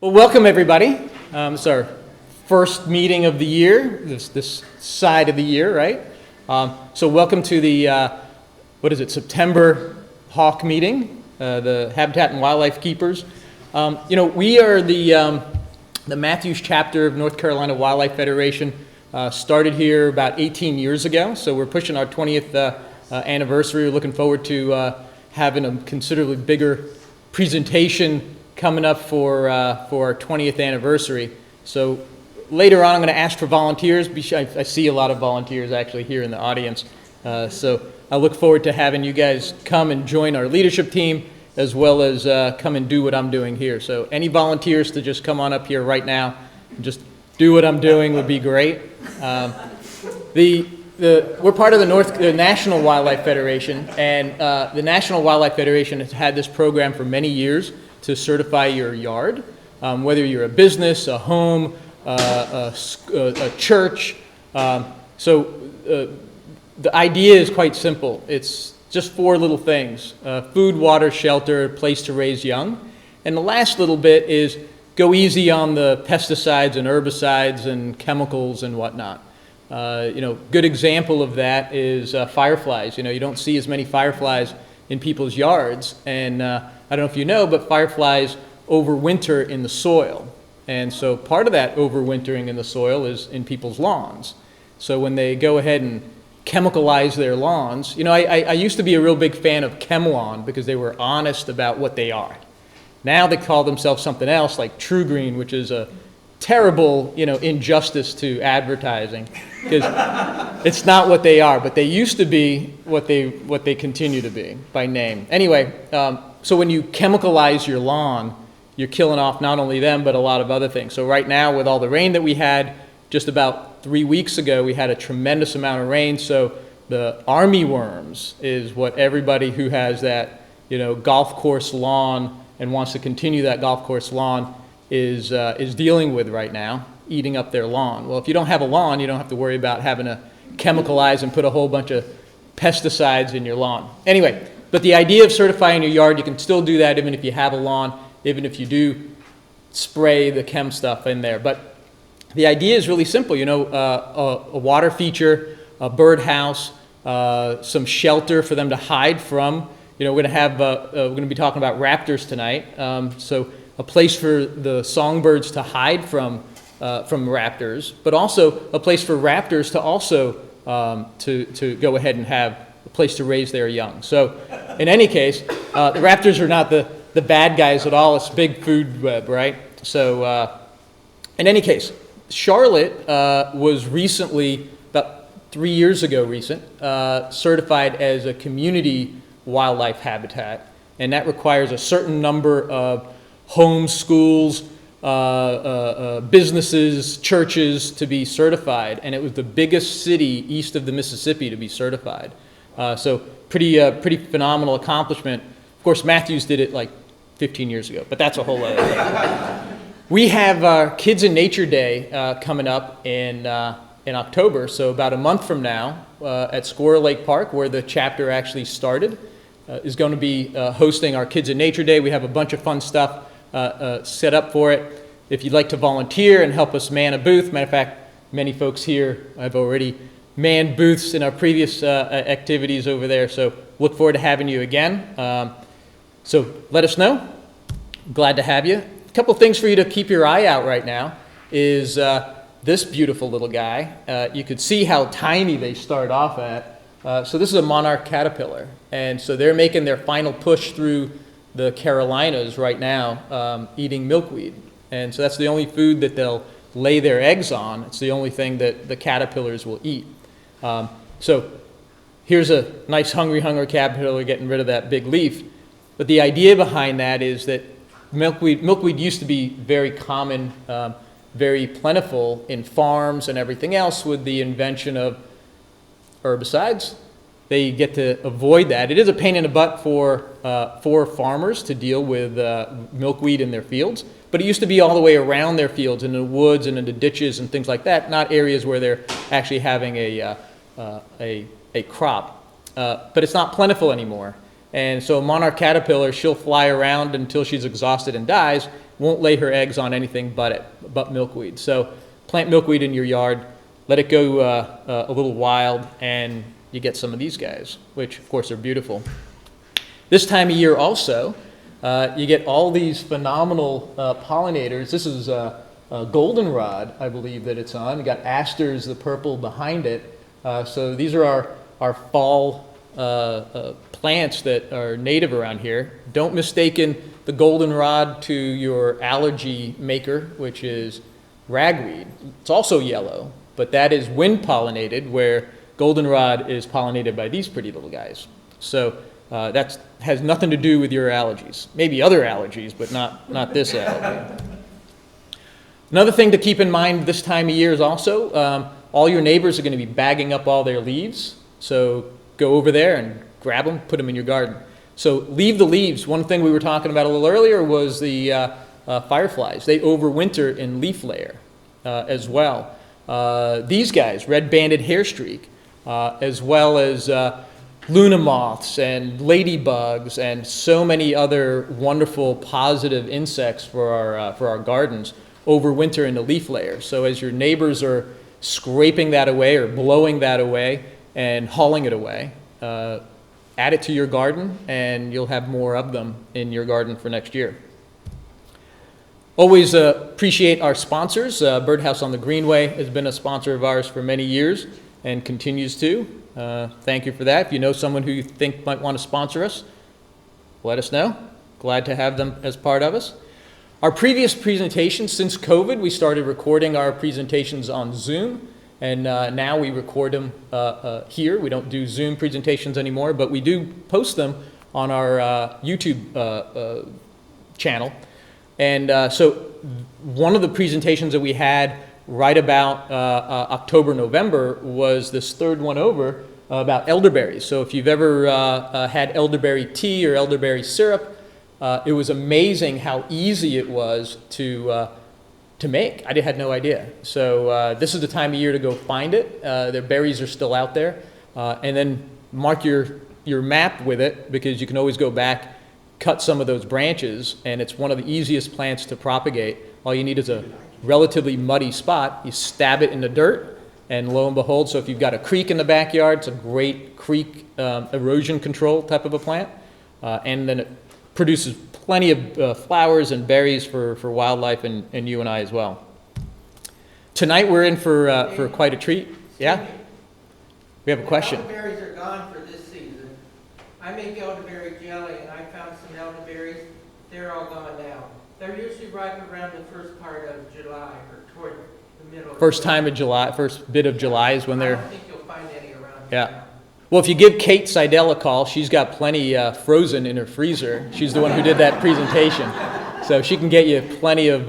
Well, welcome everybody. It's our first meeting of the year, this side of the year, right? So welcome to the, September Hawk meeting, the Habitat and Wildlife Keepers. We are the Matthews chapter of North Carolina Wildlife Federation, started here about 18 years ago, so we're pushing our 20th anniversary. We're looking forward to having a considerably bigger presentation coming up for our 20th anniversary. So later on I'm going to ask for volunteers. I see a lot of volunteers actually here in the audience. So I look forward to having you guys come and join our leadership team, as well as come and do what I'm doing here. So any volunteers to just come on up here right now and just do what I'm doing would be great. We're part of the National Wildlife Federation, and the National Wildlife Federation has had this program for many years to certify your yard, whether you're a business, a home, a church. The idea is quite simple. It's just four little things: food, water, shelter, place to raise young. And the last little bit is go easy on the pesticides and herbicides and chemicals and whatnot. Good example of that is fireflies. You don't see as many fireflies in people's yards, and I don't know if you know, but fireflies overwinter in the soil. And so part of that overwintering in the soil is in people's lawns. So when they go ahead and chemicalize their lawns, I used to be a real big fan of ChemLawn because they were honest about what they are. Now they call themselves something else like True Green, which is a terrible, injustice to advertising, because it's not what they are, but they used to be what they continue to be by name. Anyway, so when you chemicalize your lawn, you're killing off not only them, but a lot of other things. So right now, with all the rain that we had, just about 3 weeks ago, we had a tremendous amount of rain. So the army worms is what everybody who has that, golf course lawn and wants to continue that golf course lawn is dealing with right now, eating up their lawn. Well, if you don't have a lawn, you don't have to worry about having to chemicalize and put a whole bunch of pesticides in your lawn. Anyway, but the idea of certifying your yard, you can still do that even if you have a lawn, even if you do spray the chem stuff in there. But the idea is really simple, a water feature, a birdhouse, some shelter for them to hide from. We're going to be talking about raptors tonight. So a place for the songbirds to hide from raptors, but also a place for raptors to also to go ahead and have a place to raise their young. So in any case, the raptors are not the bad guys at all. It's a big food web, right? So in any case, Charlotte was recently, about 3 years ago certified as a community wildlife habitat, and that requires a certain number of homes, schools, businesses, churches to be certified, and it was the biggest city east of the Mississippi to be certified. So pretty phenomenal accomplishment. Of course, Matthews did it like 15 years ago, but that's a whole other thing. We have our Kids in Nature Day coming up in October, so about a month from now at Squirrel Lake Park, where the chapter actually started, is going to be hosting our Kids in Nature Day. We have a bunch of fun stuff set up for it. If you'd like to volunteer and help us man a booth, matter of fact, many folks here have already manned booths in our previous activities over there, so look forward to having you again. So let us know. Glad to have you. A couple things for you to keep your eye out right now is this beautiful little guy. You could see how tiny they start off at. So this is a monarch caterpillar, and so they're making their final push through the Carolinas right now, eating milkweed. And so that's the only food that they'll lay their eggs on. It's the only thing that the caterpillars will eat. So here's a nice hungry caterpillar getting rid of that big leaf. But the idea behind that is that milkweed used to be very common, very plentiful in farms and everything else. With the invention of herbicides, they get to avoid that. It is a pain in the butt for farmers to deal with milkweed in their fields, but it used to be all the way around their fields, in the woods and in the ditches and things like that, not areas where they're actually having a crop. But it's not plentiful anymore. And so a monarch caterpillar, she'll fly around until she's exhausted and dies, won't lay her eggs on anything but milkweed. So plant milkweed in your yard, let it go a little wild, and you get some of these guys, which of course are beautiful. This time of year also, you get all these phenomenal pollinators. This is a goldenrod, I believe that it's on. You got asters, the purple behind it. So these are our fall plants that are native around here. Don't mistaken the goldenrod to your allergy maker, which is ragweed. It's also yellow, but that is wind pollinated, where goldenrod is pollinated by these pretty little guys. So that has nothing to do with your allergies. Maybe other allergies, but not this allergy. Another thing to keep in mind this time of year is also all your neighbors are going to be bagging up all their leaves. So go over there and grab them, put them in your garden. So leave the leaves. One thing we were talking about a little earlier was the fireflies. They overwinter in leaf layer as well. These guys, red-banded hairstreak, as well as Luna moths and ladybugs and so many other wonderful positive insects for our gardens overwinter in the leaf layer. So as your neighbors are scraping that away or blowing that away and hauling it away, add it to your garden and you'll have more of them in your garden for next year. Always appreciate our sponsors. Birdhouse on the Greenway has been a sponsor of ours for many years and continues to. Thank you for that. If you know someone who you think might want to sponsor us, let us know. Glad to have them as part of us. Our previous presentations, since COVID, we started recording our presentations on Zoom, and now we record them here. We don't do Zoom presentations anymore, but we do post them on our YouTube channel. And so one of the presentations that we had right about October, November was this third one over about elderberries. So if you've ever had elderberry tea or elderberry syrup, it was amazing how easy it was to make. I had no idea. So this is the time of year to go find it. Their berries are still out there. And then mark your map with it, because you can always go back, cut some of those branches, and it's one of the easiest plants to propagate. All you need is a relatively muddy spot. You stab it in the dirt, and lo and behold, so if you've got a creek in the backyard, it's a great creek erosion control type of a plant. And then it produces plenty of flowers and berries for wildlife and you and I as well. Tonight we're in for quite a treat. Yeah? We have a question. Elderberries are gone for this season. I make elderberry jelly, and I found some elderberries. They're all gone now. They're usually ripe around the first part of July or toward the middle. First time of July, first bit of July is when they're... I don't think you'll find any around Yeah. now. Well, if you give Kate Seidel a call, she's got plenty frozen in her freezer. She's the one who did that presentation. So she can get you plenty of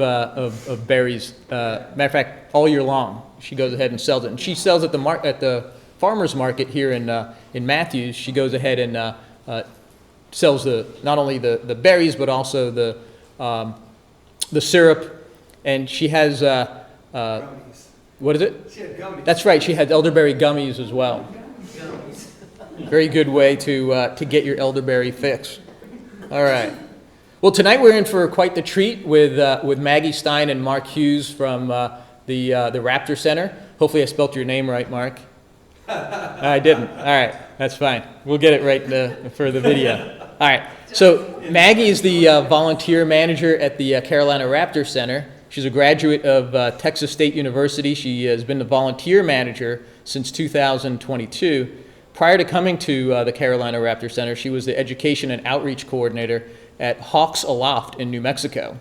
berries. Matter of fact, all year long, she goes ahead and sells it. And she sells at the farmer's market here in Matthews. She goes ahead and sells not only the berries, but also the syrup. And she has, Gummies. what is it? She had gummies. That's right, she had elderberry gummies as well. Very good way to get your elderberry fix. All right. Well, tonight we're in for quite the treat with Maggie Stein and Mark Hughes from the Raptor Center. Hopefully I spelt your name right, Mark. I didn't. All right. That's fine. We'll get it right for the video. All right. So Maggie is the volunteer manager at the Carolina Raptor Center. She's a graduate of Texas State University. She has been the volunteer manager since 2022. Prior to coming to the Carolina Raptor Center, she was the education and outreach coordinator at Hawks Aloft in New Mexico.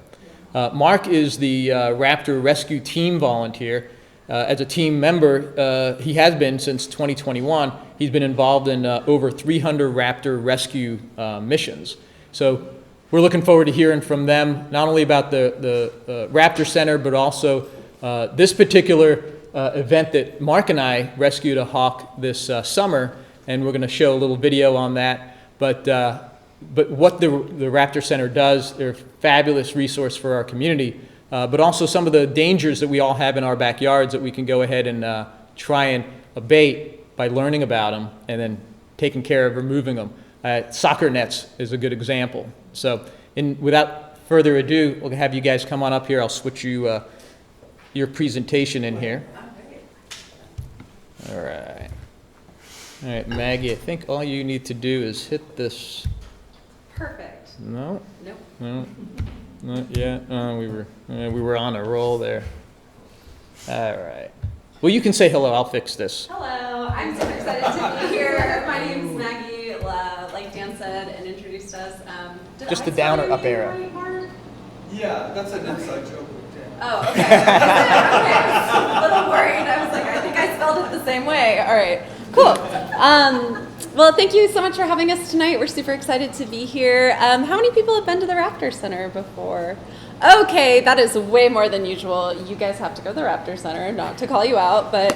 Mark is the Raptor Rescue Team volunteer. As a team member, he has been since 2021. He's been involved in over 300 Raptor rescue missions. So we're looking forward to hearing from them, not only about the Raptor Center, but also this particular event that Mark and I rescued a hawk this summer, and we're going to show a little video on that. But what the Raptor Center does, they're a fabulous resource for our community, but also some of the dangers that we all have in our backyards that we can go ahead and try and abate by learning about them and then taking care of removing them. Soccer nets is a good example. So without further ado, we'll have you guys come on up here. I'll switch you your presentation in here. All right. All right, Maggie, I think all you need to do is hit this. Perfect. No? Nope. No, not yet. We were on a roll there. All right. Well, you can say hello. I'll fix this. Hello, I'm super excited to be here. My name's Maggie. Like Dan said and introduced us. Just I the down or spell up your arrow. name right, Mark? Yeah, that's an inside joke with Dan. Oh, okay. Okay, I was a little worried. I was like, I think I spelled it the same way. All right, cool. Well, thank you so much for having us tonight. We're super excited to be here. How many people have been to the Raptor Center before? Okay, that is way more than usual. You guys have to go to the Raptor Center, not to call you out, but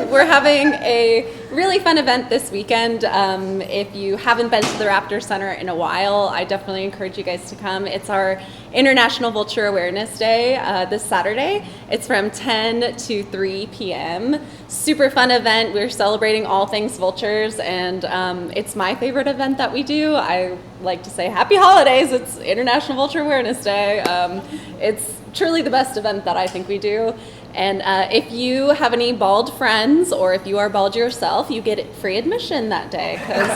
we're having a really fun event this weekend. If you haven't been to the Raptor Center in a while, I definitely encourage you guys to come. It's our International Vulture Awareness Day this Saturday. It's from 10 to 3 p.m. Super fun event. We're celebrating all things vultures, and it's my favorite event that we do. I like to say happy holidays. It's International Vulture Awareness Day. It's truly the best event that I think we do. And if you have any bald friends, or if you are bald yourself, you get free admission that day, because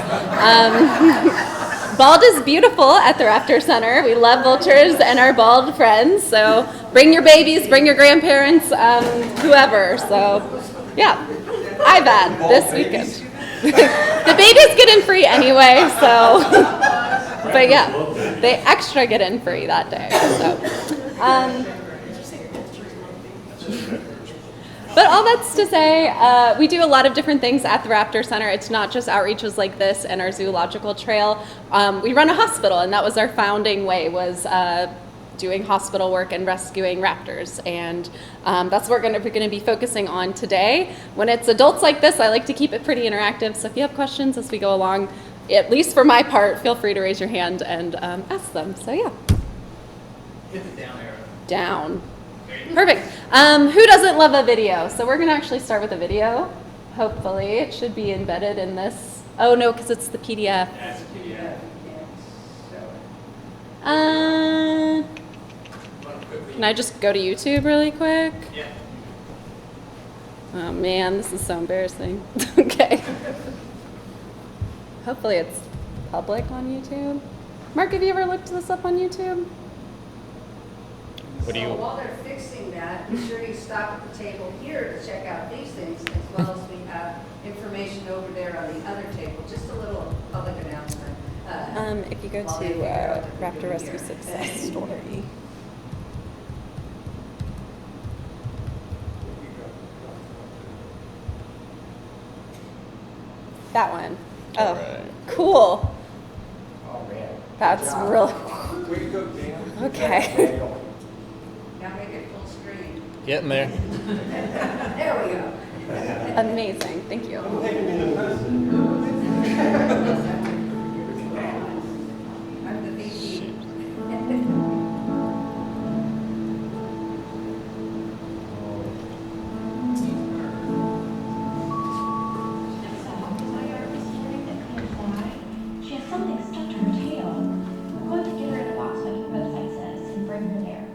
bald is beautiful at the Raptor Center. We love vultures and our bald friends, so bring your babies, bring your grandparents, whoever. So yeah, IVAD this weekend. The babies get in free anyway, so, but yeah, they extra get in free that day. So, but all that's to say, we do a lot of different things at the Raptor Center. It's not just outreaches like this and our zoological trail. We run a hospital, and that was our founding way, was doing hospital work and rescuing raptors. And that's what we're going to be focusing on today. When it's adults like this, I like to keep it pretty interactive. So if you have questions as we go along, at least for my part, feel free to raise your hand and ask them. So yeah. Hit the down arrow. Down. Perfect. Who doesn't love a video? So we're going to actually start with a video. Hopefully. It should be embedded in this. Oh, no, because it's the PDF. That's PDF. Can I just go to YouTube really quick? Yeah. Oh, man, this is so embarrassing. Okay. Hopefully it's public on YouTube. Mark, have you ever looked this up on YouTube? What do you? So while they're fixing that, be sure you stop at the table here to check out these things, as well as we have information over there on the other table. Just a little public announcement. If you go while to they figure out what they're Raptor doing Rescue here. Success Story. That one. Oh, Alright. cool. Oh, man. That's really Way to go, Dan. okay. Now make it full screen. Getting there. There we go. Amazing. Thank you. I'm the VP. She has something stuck to her tail. We're going to get her in a box like your website says and bring her there.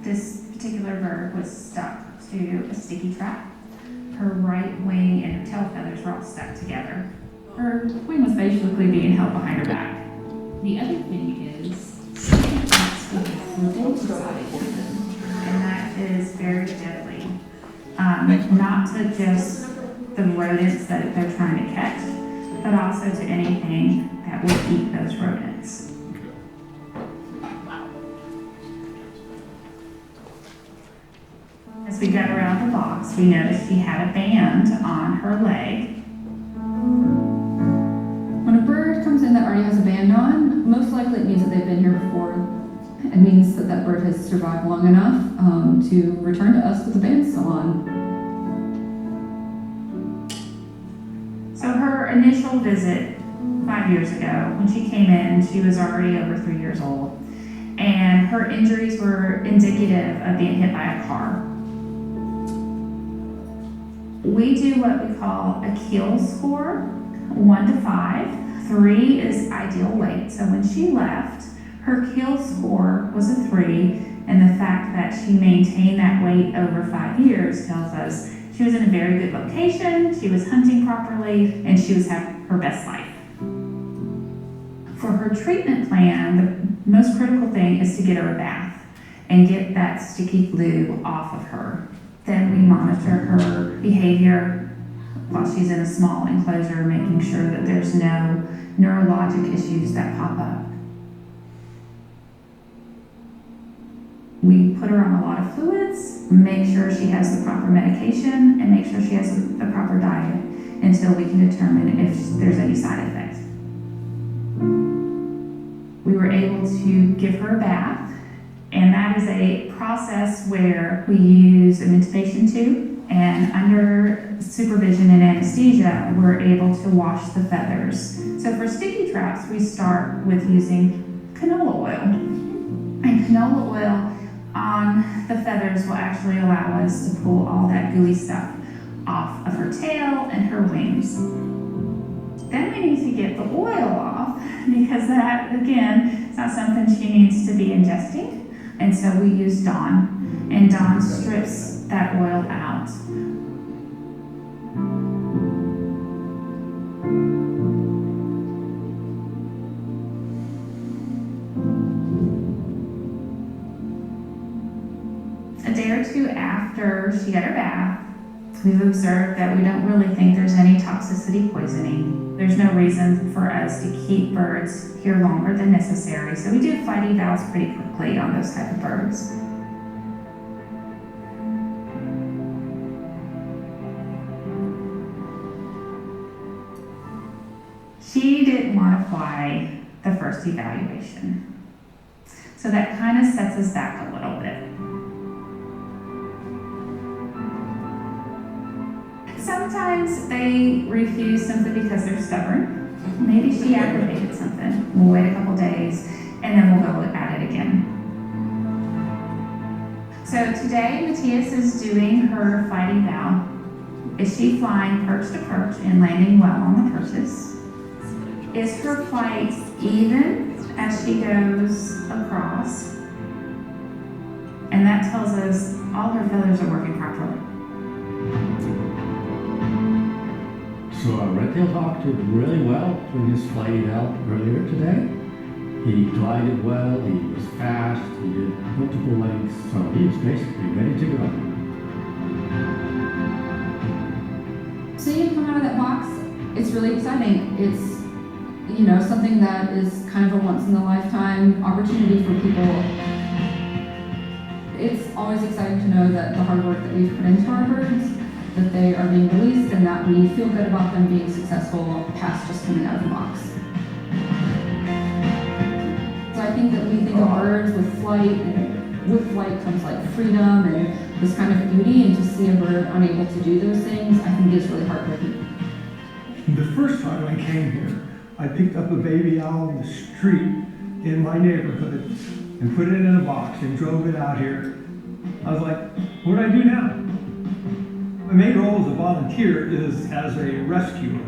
This particular bird was stuck to a sticky trap. Her right wing and her tail feathers were all stuck together. Her wing was basically being held behind her back. The other thing is, sticky traps will have rodents inside them, and that is very deadly. Not to just the rodents that they're trying to catch, but also to anything that would eat those rodents. As we got around the box, we noticed she had a band on her leg. When a bird comes in that already has a band on, most likely it means that they've been here before. It means that that bird has survived long enough to return to us with the band still on. So her initial visit 5 years ago, when she came in, she was already over 3 years old. And her injuries were indicative of being hit by a car. We do what we call a kill score, 1 to 5. 3 is ideal weight. So when she left, her kill score was a 3, and the fact that she maintained that weight over 5 years tells us she was in a very good location, she was hunting properly, and she was having her best life. For her treatment plan, the most critical thing is to get her a bath and get that sticky glue off of her. Then we monitor her behavior while she's in a small enclosure, making sure that there's no neurologic issues that pop up. We put her on a lot of fluids, make sure she has the proper medication, and make sure she has the proper diet until we can determine if there's any side effects. We were able to give her a bath, and that is a process where we use an intubation tube, and under supervision and anesthesia, we're able to wash the feathers. So for sticky traps, we start with using canola oil. And canola oil on the feathers will actually allow us to pull all that gooey stuff off of her tail and her wings. Then we need to get the oil off, because that, again, is not something she needs to be ingesting. And so we use Dawn, and Dawn strips that oil out. A day or two after she got her bath, we've observed that we don't really think there's any toxicity poisoning. There's no reason for us to keep birds here longer than necessary, so we do flight evals pretty quickly on those type of birds. She didn't want to fly the first evaluation, so that kind of sets us back a little bit. Sometimes they refuse simply because they're stubborn. Maybe she aggravated something. We'll wait a couple days and then we'll go at it again. So today, Matthias is doing her flight eval. Is she flying perch to perch and landing well on the perches? Is her flight even as she goes across? And that tells us all her feathers are working properly. So Redtail Hawk did really well during his flight eval earlier today. He glided well, he was fast, he did multiple lengths, so he was basically ready to go. Seeing him come out of that box, it's really exciting. It's, you know, something that is kind of a once in a lifetime opportunity for people. It's always exciting to know that the hard work that we've put into our birds, that they are being released and that we feel good about them being successful past just coming out of the box. So I think that we think of birds with flight, and with flight comes like freedom and this kind of beauty, and to see a bird unable to do those things, I think is really heartbreaking. The first time I came here, I picked up a baby owl on the street in my neighborhood and put it in a box and drove it out here. I was like, what do I do now? My main role as a volunteer is as a rescuer,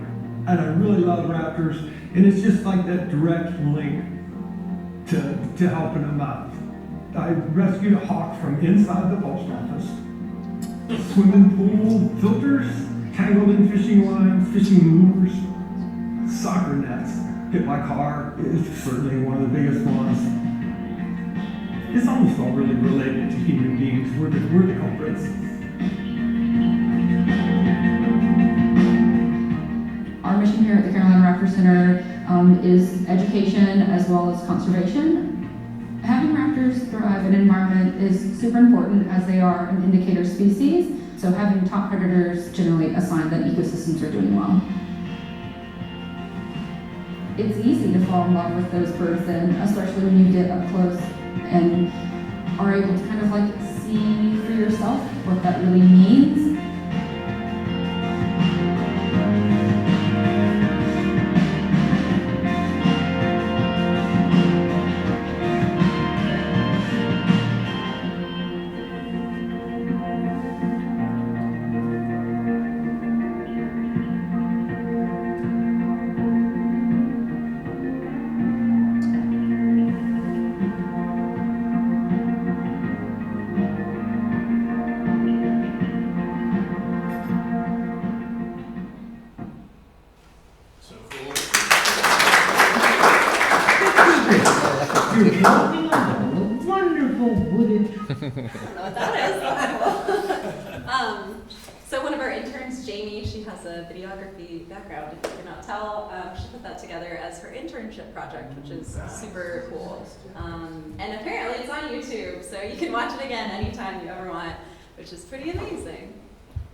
and I really love raptors, and it's just like that direct link to helping them out. I rescued a hawk from inside the post office, swimming pool filters, tangled in fishing lines, fishing lures, soccer nets. Hit my car is certainly one of the biggest ones. It's almost all really related to human beings. We're the culprits. Our mission here at the Carolina Raptor Center is education as well as conservation. Having raptors thrive in an environment is super important, as they are an indicator species, so having top predators generally a sign that ecosystems are doing well. It's easy to fall in love with those birds, and especially when you get up close and are able to kind of like see for yourself what that really means. You're walking on a wonderful wooded I don't know what that is. So one of our interns, Jamie, she has a videography background, if you cannot tell. She put that together as her internship project, which is super cool. And apparently it's on YouTube, so you can watch it again anytime you ever want, which is pretty amazing.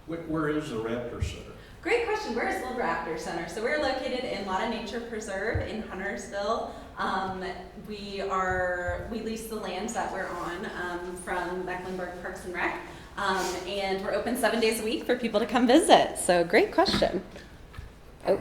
Where is the Raptor Center? Great question. Where is the Raptor Center? So we're located in Lotta Nature Preserve in Huntersville. We lease the lands that we're on from Mecklenburg Parks and Rec. And we're open 7 days a week for people to come visit. So great question. So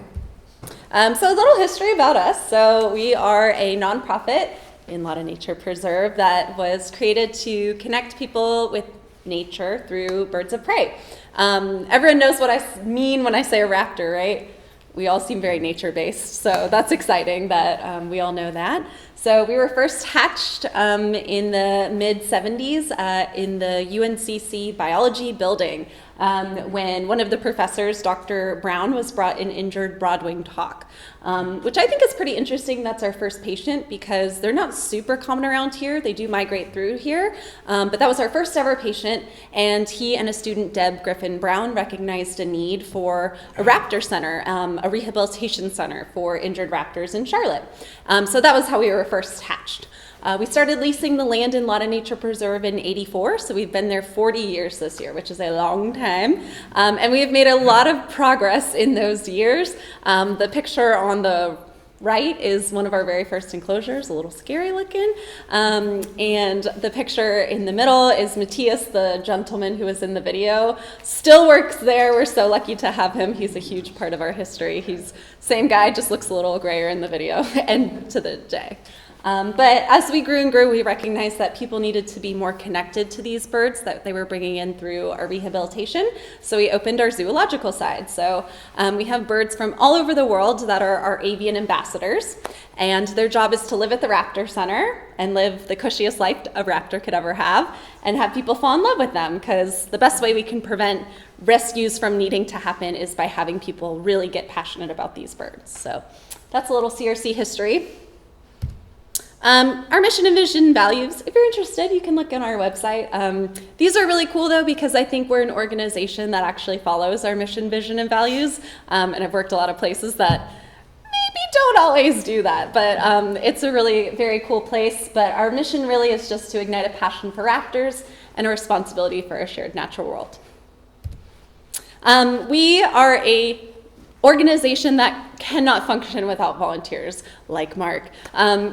a little history about us. So we are a nonprofit in Lotta Nature Preserve that was created to connect people with nature through birds of prey. Everyone knows what I mean when I say a raptor, right? We all seem very nature-based, so that's exciting that we all know that. So we were first hatched in the mid-70s in the UNCC biology building when one of the professors, Dr. Brown, was brought an injured broad-winged hawk, which I think is pretty interesting. That's our first patient because they're not super common around here. They do migrate through here, but that was our first ever patient, and he and a student, Deb Griffin Brown, recognized a need for a raptor center, a rehabilitation center for injured raptors in Charlotte. So that was how we were first hatched. We started leasing the land in Lotta Nature Preserve in '84, so we've been there 40 years this year, which is a long time. And we have made a lot of progress in those years. The picture on the right is one of our very first enclosures, a little scary looking. And the picture in the middle is Matthias, the gentleman who was in the video. Still works there. We're so lucky to have him. He's a huge part of our history. He's same guy, just looks a little grayer in the video and to the day. But as we grew and grew, we recognized that people needed to be more connected to these birds that they were bringing in through our rehabilitation. So we opened our zoological side. So we have birds from all over the world that are our avian ambassadors. And their job is to live at the Raptor Center and live the cushiest life a raptor could ever have and have people fall in love with them, because the best way we can prevent rescues from needing to happen is by having people really get passionate about these birds. So that's a little CRC history. Our mission and vision and values, if you're interested, you can look on our website. These are really cool though, because I think we're an organization that actually follows our mission, vision, and values. And I've worked a lot of places that maybe don't always do that, but it's a really very cool place. But our mission really is just to ignite a passion for raptors and a responsibility for a shared natural world. We are a organization that cannot function without volunteers like Mark.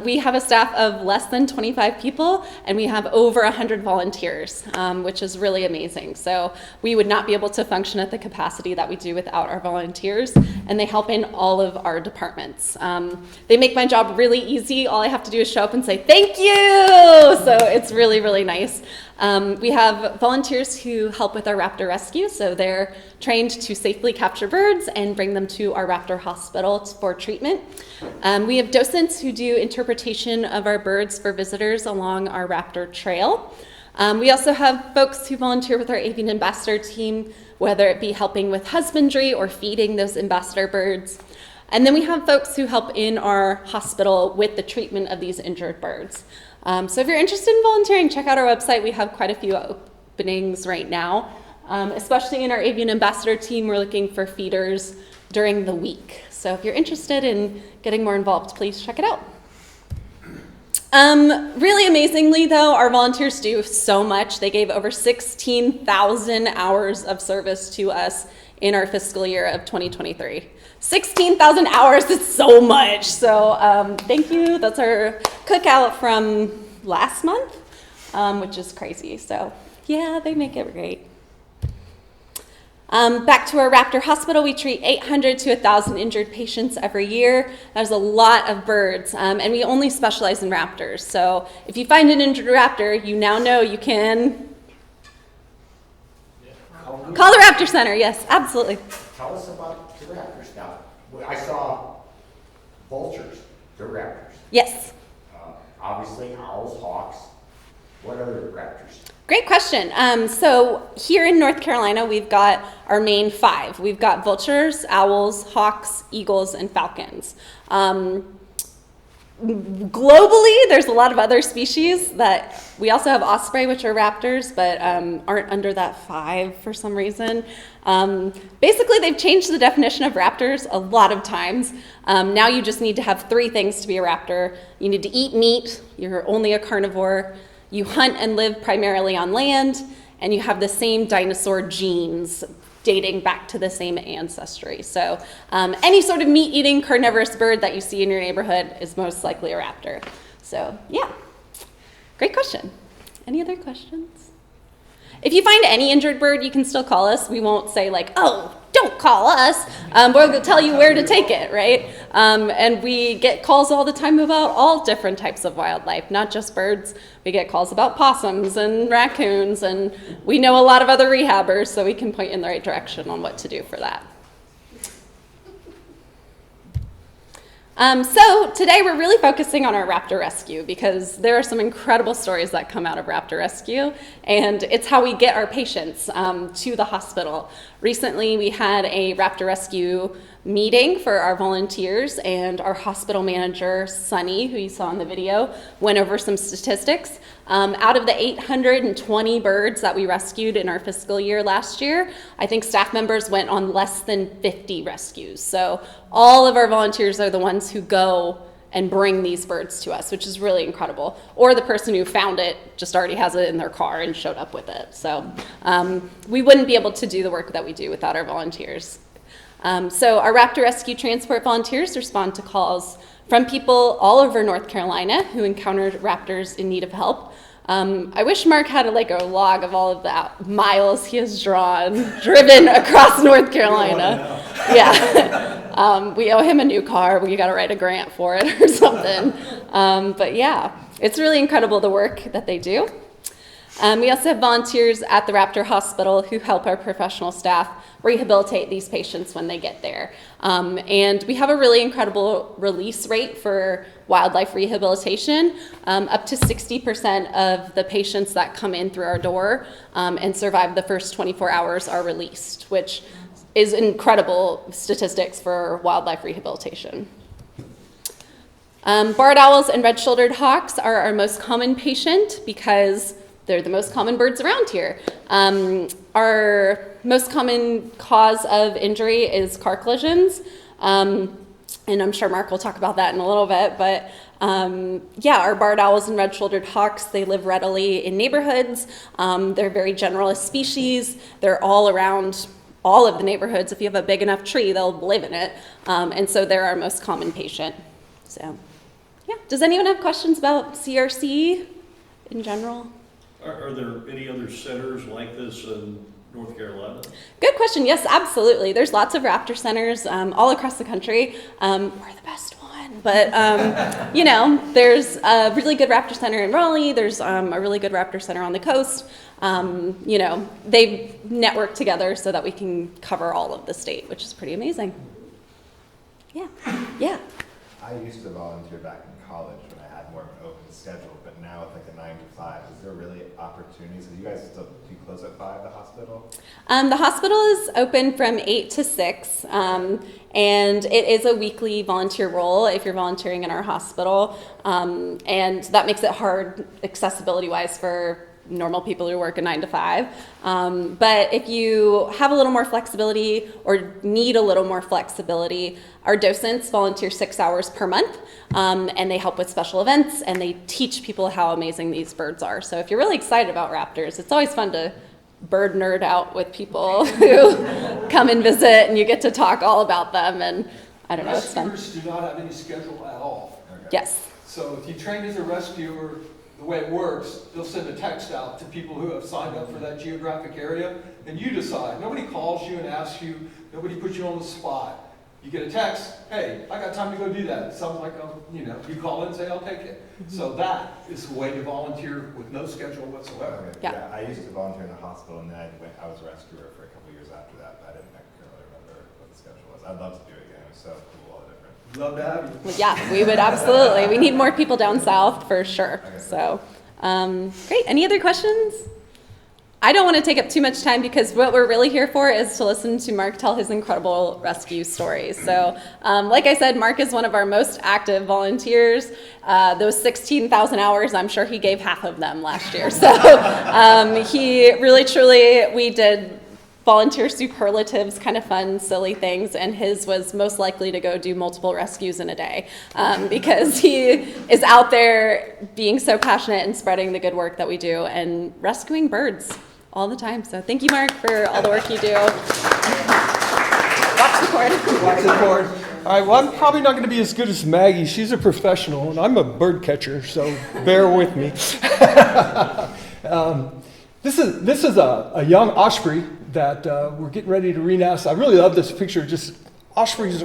We have a staff of less than 25 people, and we have over 100 volunteers, which is really amazing. So we would not be able to function at the capacity that we do without our volunteers, and they help in all of our departments. They make my job really easy. All I have to do is show up and say, thank you! So it's really, really nice. We have volunteers who help with our raptor rescue, so they're trained to safely capture birds and bring them to our raptor hospital for treatment. We have docents who do interpretation of our birds for visitors along our raptor trail. We also have folks who volunteer with our avian ambassador team, whether it be helping with husbandry or feeding those ambassador birds. And then we have folks who help in our hospital with the treatment of these injured birds. So if you're interested in volunteering, check out our website. We have quite a few openings right now. Especially in our avian ambassador team, we're looking for feeders during the week. So if you're interested in getting more involved, please check it out. Really amazingly though, our volunteers do so much. They gave over 16,000 hours of service to us in our fiscal year of 2023. 16,000 hours is so much. So thank you. That's our cookout from last month, which is crazy. So yeah, they make it great. Back to our raptor hospital, we treat 800 to 1,000 injured patients every year. There's a lot of birds, and we only specialize in raptors. So if you find an injured raptor, you now know you can call the Raptor Center. Yes, absolutely. Tell us about the raptors now. I saw vultures. They're raptors. Yes. Obviously, owls, hawks. What other raptors? Great question. So here in North Carolina, we've got our main 5. We've got vultures, owls, hawks, eagles, and falcons. globally, there's a lot of other species that we also have osprey, which are raptors, but aren't under that 5 for some reason. Basically, they've changed the definition of raptors a lot of times. Now you just need to have 3 things to be a raptor. You need to eat meat, you're only a carnivore, you hunt and live primarily on land, and you have the same dinosaur genes dating back to the same ancestry. So any sort of meat-eating carnivorous bird that you see in your neighborhood is most likely a raptor. So yeah, great question. Any other questions? If you find any injured bird, you can still call us. We won't say like, oh, don't call us. We'll tell you where to take it, right? And we get calls all the time about all different types of wildlife, not just birds. We get calls about possums and raccoons, and we know a lot of other rehabbers, so we can point you in the right direction on what to do for that. So today we're really focusing on our raptor rescue because there are some incredible stories that come out of raptor rescue, and it's how we get our patients to the hospital. Recently we had a raptor rescue meeting for our volunteers, and our hospital manager, Sunny, who you saw in the video, went over some statistics. Out of the 820 birds that we rescued in our fiscal year last year, I think staff members went on less than 50 rescues. So all of our volunteers are the ones who go and bring these birds to us, which is really incredible. Or the person who found it just already has it in their car and showed up with it. So we wouldn't be able to do the work that we do without our volunteers. So our Raptor Rescue Transport volunteers respond to calls from people all over North Carolina who encountered raptors in need of help. I wish Mark had a log of all of the miles he has driven across North Carolina. Yeah, we owe him a new car. We got to write a grant for it or something. But yeah, it's really incredible the work that they do. We also have volunteers at the Raptor Hospital who help our professional staff rehabilitate these patients when they get there. And we have a really incredible release rate for wildlife rehabilitation. Up to 60% of the patients that come in through our door and survive the first 24 hours are released, which is incredible statistics for wildlife rehabilitation. Barred owls and red-shouldered hawks are our most common patient because they're the most common birds around here. Our most common cause of injury is car collisions. And I'm sure Mark will talk about that in a little bit, but yeah, our barred owls and red-shouldered hawks, they live readily in neighborhoods. They're very generalist species. They're all around all of the neighborhoods. If you have a big enough tree, they'll live in it. And so they're our most common patient. So yeah, does anyone have questions about CRC in general? Are there any other centers like this in North Carolina? Good question. Yes, absolutely. There's lots of raptor centers all across the country. We're the best one, but you know, there's a really good raptor center in Raleigh. There's a really good raptor center on the coast. You know, they network together so that we can cover all of the state, which is pretty amazing. Yeah. Yeah. I used to volunteer back in college when I had more of an open schedule, but now with like a 9 to 5, is there really opportunities? Do you guys still do you close at 5, the hospital? The hospital is open from 8 to 6, and it is a weekly volunteer role if you're volunteering in our hospital, and that makes it hard accessibility-wise for normal people who work a 9 to 5. But if you have a little more flexibility or need a little more flexibility, our docents volunteer 6 hours per month, and they help with special events, and they teach people how amazing these birds are. So if you're really excited about raptors, it's always fun to bird nerd out with people who come and visit, and you get to talk all about them, and I don't know, it's fun. Rescuers do not have any schedule at all. Okay. Yes. So if you train as a rescuer, the way it works, they'll send a text out to people who have signed up for that geographic area, and you decide. Nobody calls you and asks you, nobody puts you on the spot. You get a text, hey, I got time to go do that. It sounds like, you know, you call in and say, I'll take it. Mm-hmm. So that is the way to volunteer with no schedule whatsoever. Okay. Yeah, I used to volunteer in the hospital, and then I was a rescuer for a couple years after that, but I didn't really remember what the schedule was. I'd love to do it again. It was so cool, all different. Love to have you. Well, yeah, we would absolutely. We need more people down south for sure. Okay. So, great. Any other questions? I don't want to take up too much time because what we're really here for is to listen to Mark tell his incredible rescue stories. So, like I said, Mark is one of our most active volunteers. Those 16,000 hours, I'm sure he gave half of them last year. So he really, truly, we did volunteer superlatives, kind of fun, silly things, and his was most likely to go do multiple rescues in a day because he is out there being so passionate and spreading the good work that we do and rescuing birds all the time. So thank you, Mark, for all the work you do. Watch the cord. Watch the cord. All right, well, I'm probably not going to be as good as Maggie. She's a professional, and I'm a bird catcher, so bear with me. This is a young osprey that we're getting ready to renest. I really love this picture. Just ospreys,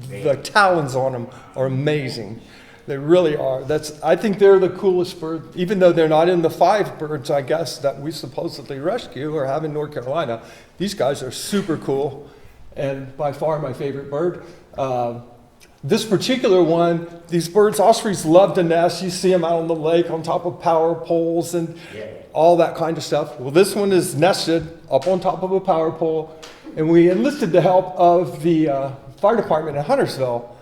the talons on them are amazing. They really are. I think they're the coolest bird, even though they're not in the 5 birds, I guess, that we supposedly rescue or have in North Carolina. These guys are super cool, and by far my favorite bird. This particular one, these birds, ospreys love to nest. You see them out on the lake on top of power poles and all that kind of stuff. Well, this one is nested up on top of a power pole, and we enlisted the help of the fire department in Huntersville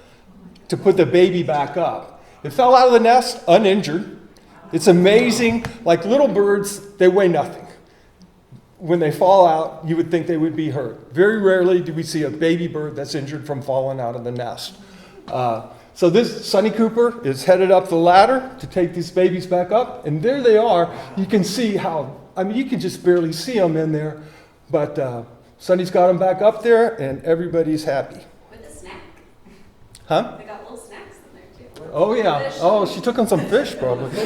to put the baby back up. It fell out of the nest uninjured. It's amazing. Like little birds, they weigh nothing. When they fall out, you would think they would be hurt. Very rarely do we see a baby bird that's injured from falling out of the nest. So this Sonny Cooper is headed up the ladder to take these babies back up, and there they are. You can see you can just barely see them in there, but Sonny's got them back up there, and everybody's happy. With a snack. Huh? They got little snacks in there too. Oh yeah. Oh, she took on some fish probably.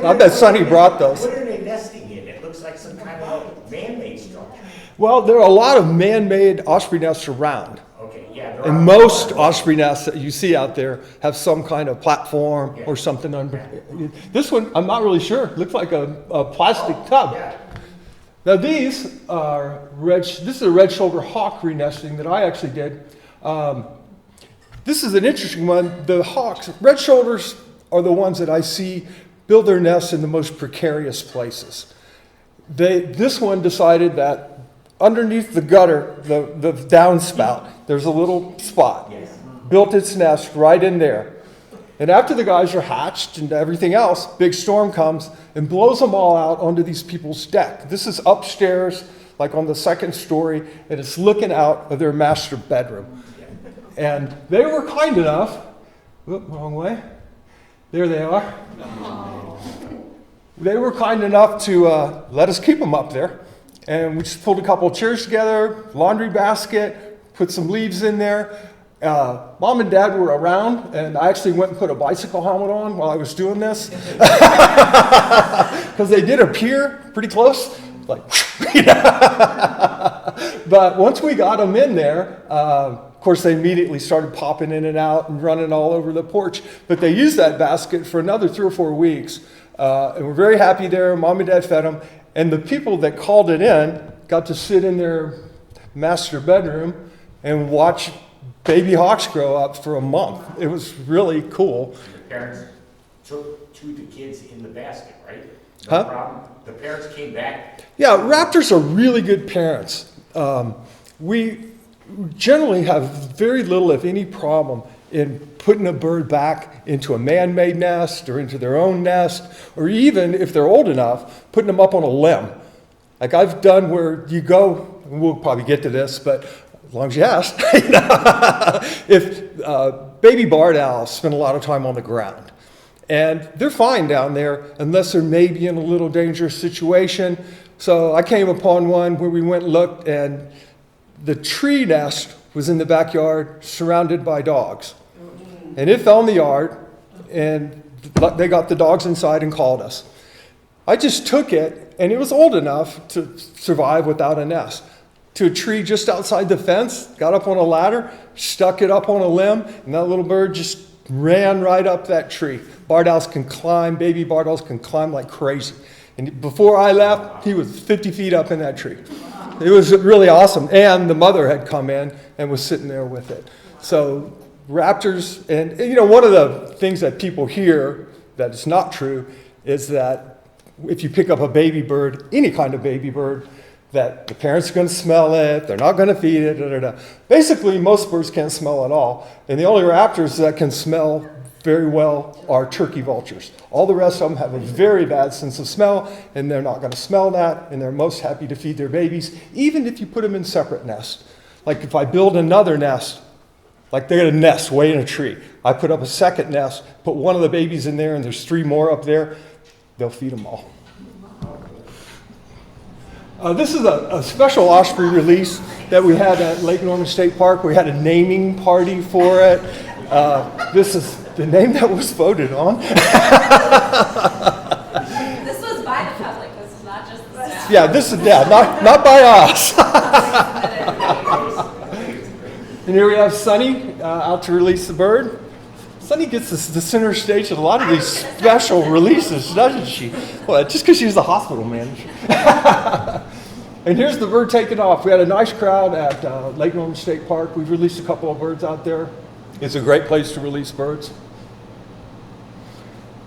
I bet Sonny brought those. What are they nesting in? It looks like some kind of man-made structure. Well, there are a lot of man-made osprey nests around. Okay, yeah. there And are- most osprey nests that you see out there have some kind of platform or something under. This one, I'm not really sure. Looks like a plastic tub. Yeah. Now these are this is a red-shouldered hawk renesting that I actually did. This is an interesting one. The hawks, red shoulders, are the ones that I see build their nests in the most precarious places. This one decided that underneath the gutter, the downspout, there's a little spot. Yes. Built its nest right in there. And after the guys are hatched and everything else, big storm comes and blows them all out onto these people's deck. This is upstairs, like on the 2nd story, and it's looking out of their master bedroom. And they were kind enough, wrong way, there they are. They were kind enough to let us keep them up there. And we just pulled a couple of chairs together, laundry basket, put some leaves in there. Mom and Dad were around, and I actually went and put a bicycle helmet on while I was doing this. Because they did appear pretty close. Like, But once we got them in there, of course, they immediately started popping in and out and running all over the porch. But they used that basket for another 3 or 4 weeks. And we're very happy there. Mom and Dad fed them. And the people that called it in got to sit in their master bedroom and watch baby hawks grow up for a month. It was really cool. The parents took to the kids in the basket, right? No Huh? problem. The parents came back. Yeah, raptors are really good parents. We generally have very little, if any, problem in putting a bird back into a man-made nest or into their own nest, or even, if they're old enough, putting them up on a limb. Like I've done where you go, and we'll probably get to this, but as long as you ask, if baby barred owls spend a lot of time on the ground, and they're fine down there unless they're maybe in a little dangerous situation. So I came upon one where we went and looked, and the tree nest was in the backyard surrounded by dogs. And it fell in the yard, and they got the dogs inside and called us. I just took it, and it was old enough to survive without a nest, to a tree just outside the fence, got up on a ladder, stuck it up on a limb, and that little bird just ran right up that tree. Barred owls can climb, baby barred owls can climb like crazy. And before I left, he was 50 feet up in that tree. It was really awesome. And the mother had come in and was sitting there with it. So raptors, and you know, one of the things that people hear that is not true is that if you pick up a baby bird, any kind of baby bird, that the parents are going to smell it, they're not going to feed it, da, da, da. Basically, most birds can't smell at all. And the only raptors that can smell very well are turkey vultures. All the rest of them have a very bad sense of smell, and they're not going to smell that, and they're most happy to feed their babies, even if you put them in separate nests. Like if I build another nest, like they got a nest way in a tree. I put up a second nest, put one of the babies in there, and there's 3 more up there, they'll feed them all. This is a special osprey release that we had at Lake Norman State Park. We had a naming party for it. This is the name that was voted on. This was by the public, this is not just the staff. Yeah, this is not by us. And here we have Sunny out to release the bird. Sunny gets the center stage at a lot of these special releases, doesn't she? Well, just because she's the hospital manager. And here's the bird taking off. We had a nice crowd at Lake Norman State Park. We've released a couple of birds out there. It's a great place to release birds.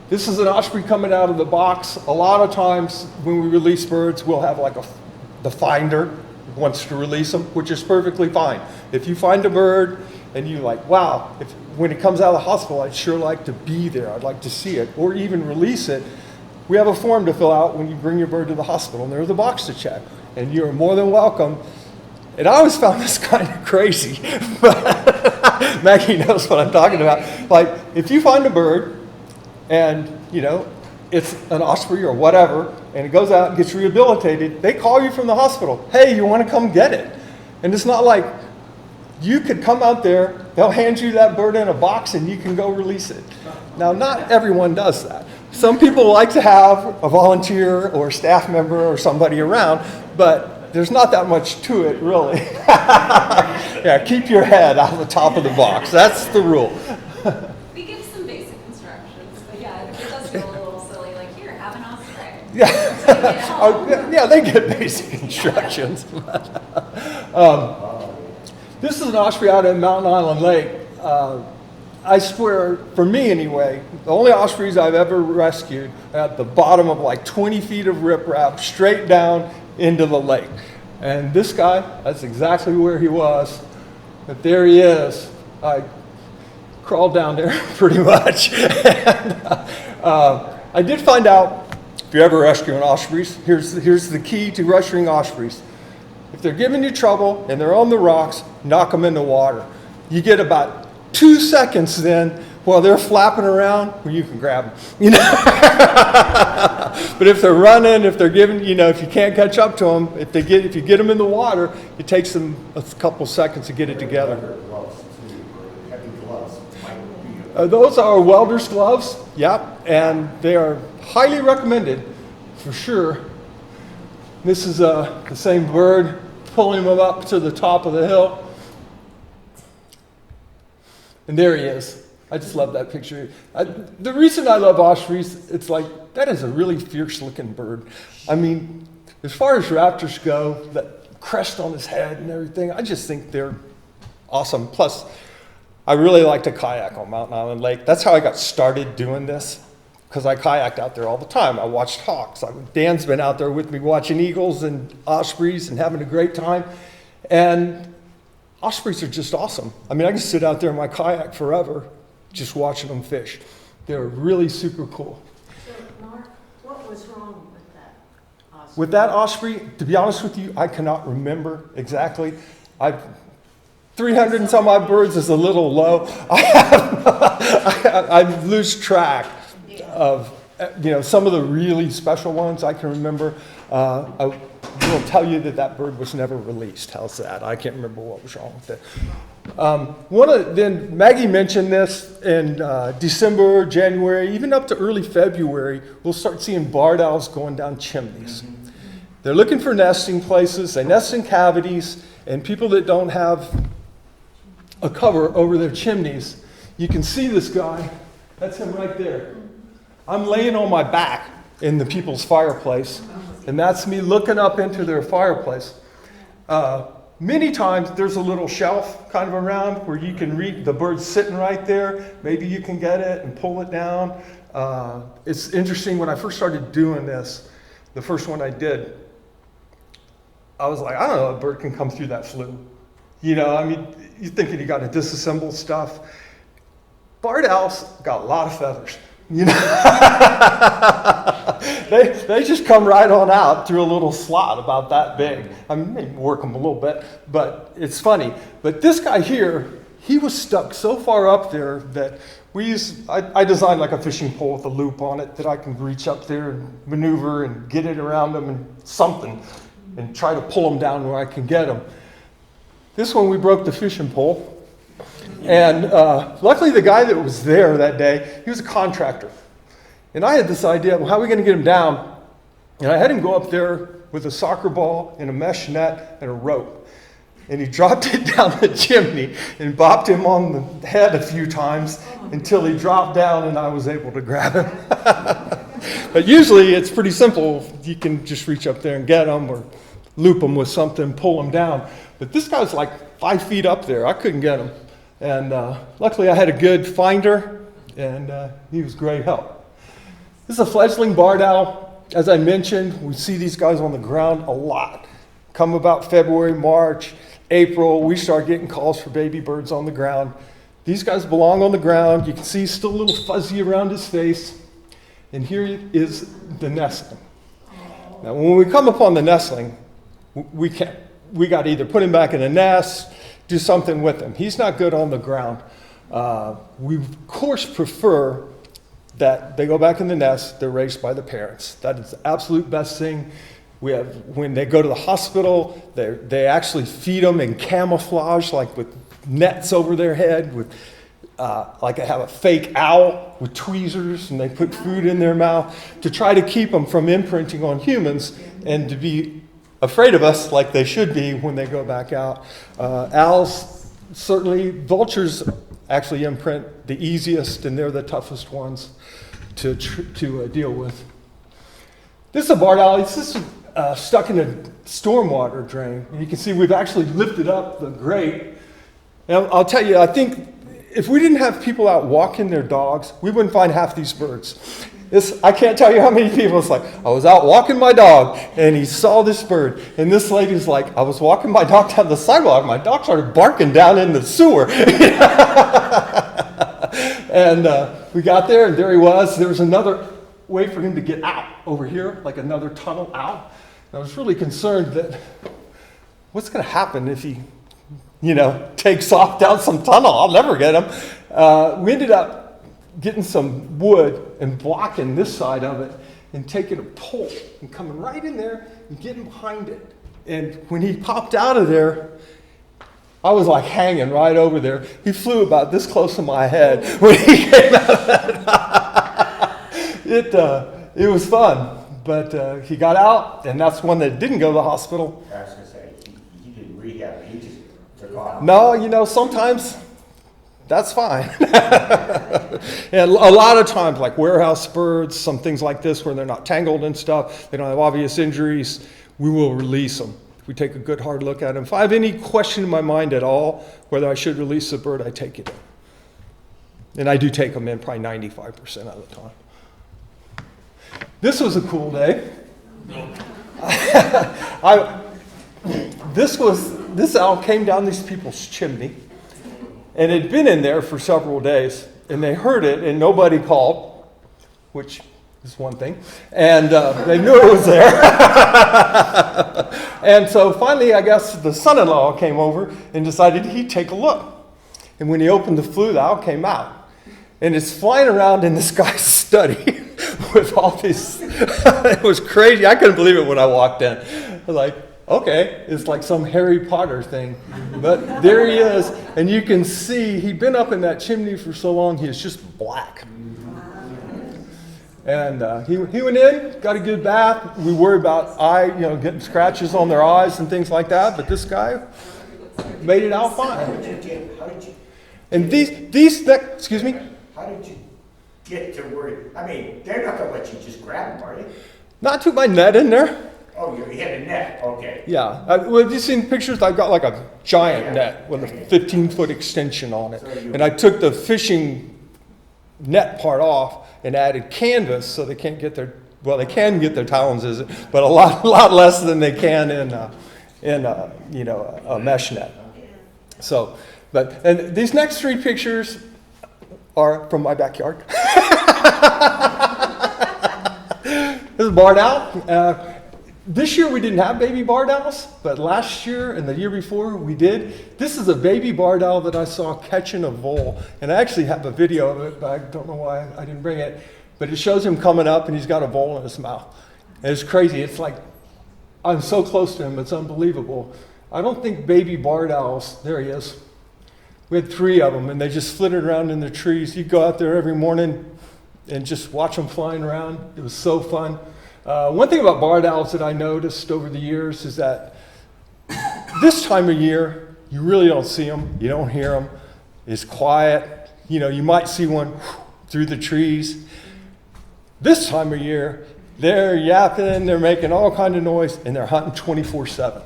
This is an osprey coming out of the box. A lot of times when we release birds, we'll have like the finder wants to release them, which is perfectly fine. If you find a bird and you like, wow, when it comes out of the hospital, I'd sure like to be there. I'd like to see it, or even release it. We have a form to fill out when you bring your bird to the hospital, and there's a box to check, and you're more than welcome. And I always found this kind of crazy, but Maggie knows what I'm talking about. Like, if you find a bird, and it's an osprey or whatever, and it goes out and gets rehabilitated, they call you from the hospital. Hey, you want to come get it? And it's not like you could come out there, they'll hand you that bird in a box, and you can go release it. Now, not everyone does that. Some people like to have a volunteer or staff member or somebody around, but there's not that much to it, really. Yeah, keep your head out of the top of the box. That's the rule. We give some basic instructions, but yeah, it does feel a little silly, like, here, have an osprey. Yeah, they get basic instructions. This is an osprey out at Mountain Island Lake. I swear, for me anyway, the only ospreys I've ever rescued are at the bottom of like 20 feet of riprap, straight down into the lake. And this guy, that's exactly where he was. But there he is. I crawled down there pretty much. And, I did find out, if you're ever rescuing ospreys, here's the key to rescuing ospreys. If they're giving you trouble and they're on the rocks, knock them in the water. You get about 2 seconds then while they're flapping around where you can grab them. But if they're running, if they're giving, if you can't catch up to them, if you get them in the water, it takes them a couple seconds to get it together. Those are welder's gloves, yep, and they are highly recommended for sure. This is the same bird, pulling him up to the top of the hill. And there he is. I just love that picture. The reason I love ospreys, it's like, that is a really fierce looking bird. I mean, as far as raptors go, that crest on his head and everything, I just think they're awesome. Plus, I really like to kayak on Mountain Island Lake. That's how I got started doing this, because I kayaked out there all the time. I watched hawks. Dan's been out there with me watching eagles and ospreys and having a great time. And ospreys are just awesome. I mean, I can sit out there in my kayak forever just watching them fish. They're really super cool. So, Mark, what was wrong with that osprey? With that osprey, to be honest with you, I cannot remember exactly. 300 and some odd birds is a little low. I lose track of, some of the really special ones I can remember. I will tell you that bird was never released. How's that? I can't remember what was wrong with it. Then Maggie mentioned this in December, January, even up to early February, we'll start seeing barred owls going down chimneys. They're looking for nesting places. They nest in cavities, and people that don't have a cover over their chimneys, you can see this guy. That's him right there. I'm laying on my back in the people's fireplace, and that's me looking up into their fireplace. Many times there's a little shelf kind of around where you can read, the bird's sitting right there. Maybe you can get it and pull it down. It's interesting, when I first started doing this, the first one I did, I was like, I don't know if a bird can come through that flue. You know, I mean, you're thinking you got to disassemble stuff. Barred owls got a lot of feathers. You know, they just come right on out through a little slot about that big. I mean, maybe work them a little bit, but it's funny. But this guy here, he was stuck so far up there that I designed like a fishing pole with a loop on it that I can reach up there and maneuver and get it around them and something and try to pull them down where I can get them. This one, we broke the fishing pole. And luckily, the guy that was there that day, he was a contractor. And I had this idea, well, how are we going to get him down? And I had him go up there with a soccer ball and a mesh net and a rope. And he dropped it down the chimney and bopped him on the head a few times until he dropped down and I was able to grab him. But usually, it's pretty simple. You can just reach up there and get him or loop him with something, pull him down. But this guy was like 5 feet up there. I couldn't get him. And luckily I had a good finder, and he was great help. This is a fledgling barred owl. As I mentioned, we see these guys on the ground a lot. Come about February, March, April, we start getting calls for baby birds on the ground. These guys belong on the ground. You can see he's still a little fuzzy around his face. And here is the nestling. Now when we come upon the nestling, we got to either put him back in a nest, do something with him. He's not good on the ground. We, of course, prefer that they go back in the nest, they're raised by the parents. That is the absolute best thing. We have, when they go to the hospital, they actually feed them in camouflage, like with nets over their head, with like I have a fake owl with tweezers, and they put food in their mouth to try to keep them from imprinting on humans and to be afraid of us like they should be when they go back out. Owls, certainly, vultures actually imprint the easiest, and they're the toughest ones to deal with. This is a barred owl. It's just stuck in a stormwater drain. You can see we've actually lifted up the grate. And I'll tell you, I think if we didn't have people out walking their dogs, we wouldn't find half these birds. I can't tell you how many people, it's like, I was out walking my dog and he saw this bird. And this lady's like, I was walking my dog down the sidewalk, my dog started barking down in the sewer. And we got there and there he was. There was another way for him to get out over here, like another tunnel out. And I was really concerned that what's going to happen if he, takes off down some tunnel? I'll never get him. We ended up getting some wood and blocking this side of it and taking a pole and coming right in there and getting behind it. And when he popped out of there, I was like hanging right over there. He flew about this close to my head when he came out of that. It was fun, but he got out, and that's one that didn't go to the hospital. I was going to say, he didn't rehab, he just took off. No, sometimes that's fine. And a lot of times, like warehouse birds, some things like this where they're not tangled and stuff, they don't have obvious injuries, we will release them. We take a good hard look at them. If I have any question in my mind at all whether I should release a bird, I take it in. And I do take them in probably 95% of the time. This was a cool day. This owl came down these people's chimney, and it had been in there for several days, and they heard it, and nobody called, which is one thing, and they knew it was there. And so finally, I guess the son-in-law came over and decided he'd take a look. And when he opened the flue, the owl came out, and it's flying around in this guy's study with all these. It was crazy. I couldn't believe it when I walked in. I was like, okay, it's like some Harry Potter thing. But there he is, and you can see he'd been up in that chimney for so long, he is just black. And he went in, got a good bath. We worry about getting scratches on their eyes and things like that, but this guy made it out fine. How did you And these excuse me? How did you get to where, I mean, they're not going to let you just grab them, are you? Not took my net in there. Oh, you had a net, okay. Yeah. Well, have you seen pictures? I've got like a giant net with a 15-foot extension on it. And I took the fishing net part off and added canvas so they can't get their, well, they can get their talons, but a lot less than they can in a mesh net. So, and these next 3 pictures are from my backyard. This is barred owl. This year we didn't have baby barred owls, but last year and the year before we did. This is a baby barred owl that I saw catching a vole, and I actually have a video of it, but I don't know why I didn't bring it. But it shows him coming up, and he's got a vole in his mouth. And it's crazy. It's like I'm so close to him. It's unbelievable. I don't think baby barred owls. There he is. We had 3 of them, and they just flitted around in the trees. You go out there every morning and just watch them flying around. It was so fun. One thing about barred owls that I noticed over the years is that this time of year, you really don't see them. You don't hear them. It's quiet. You know, you might see one through the trees. This time of year, they're yapping, they're making all kind of noise, and they're hunting 24/7.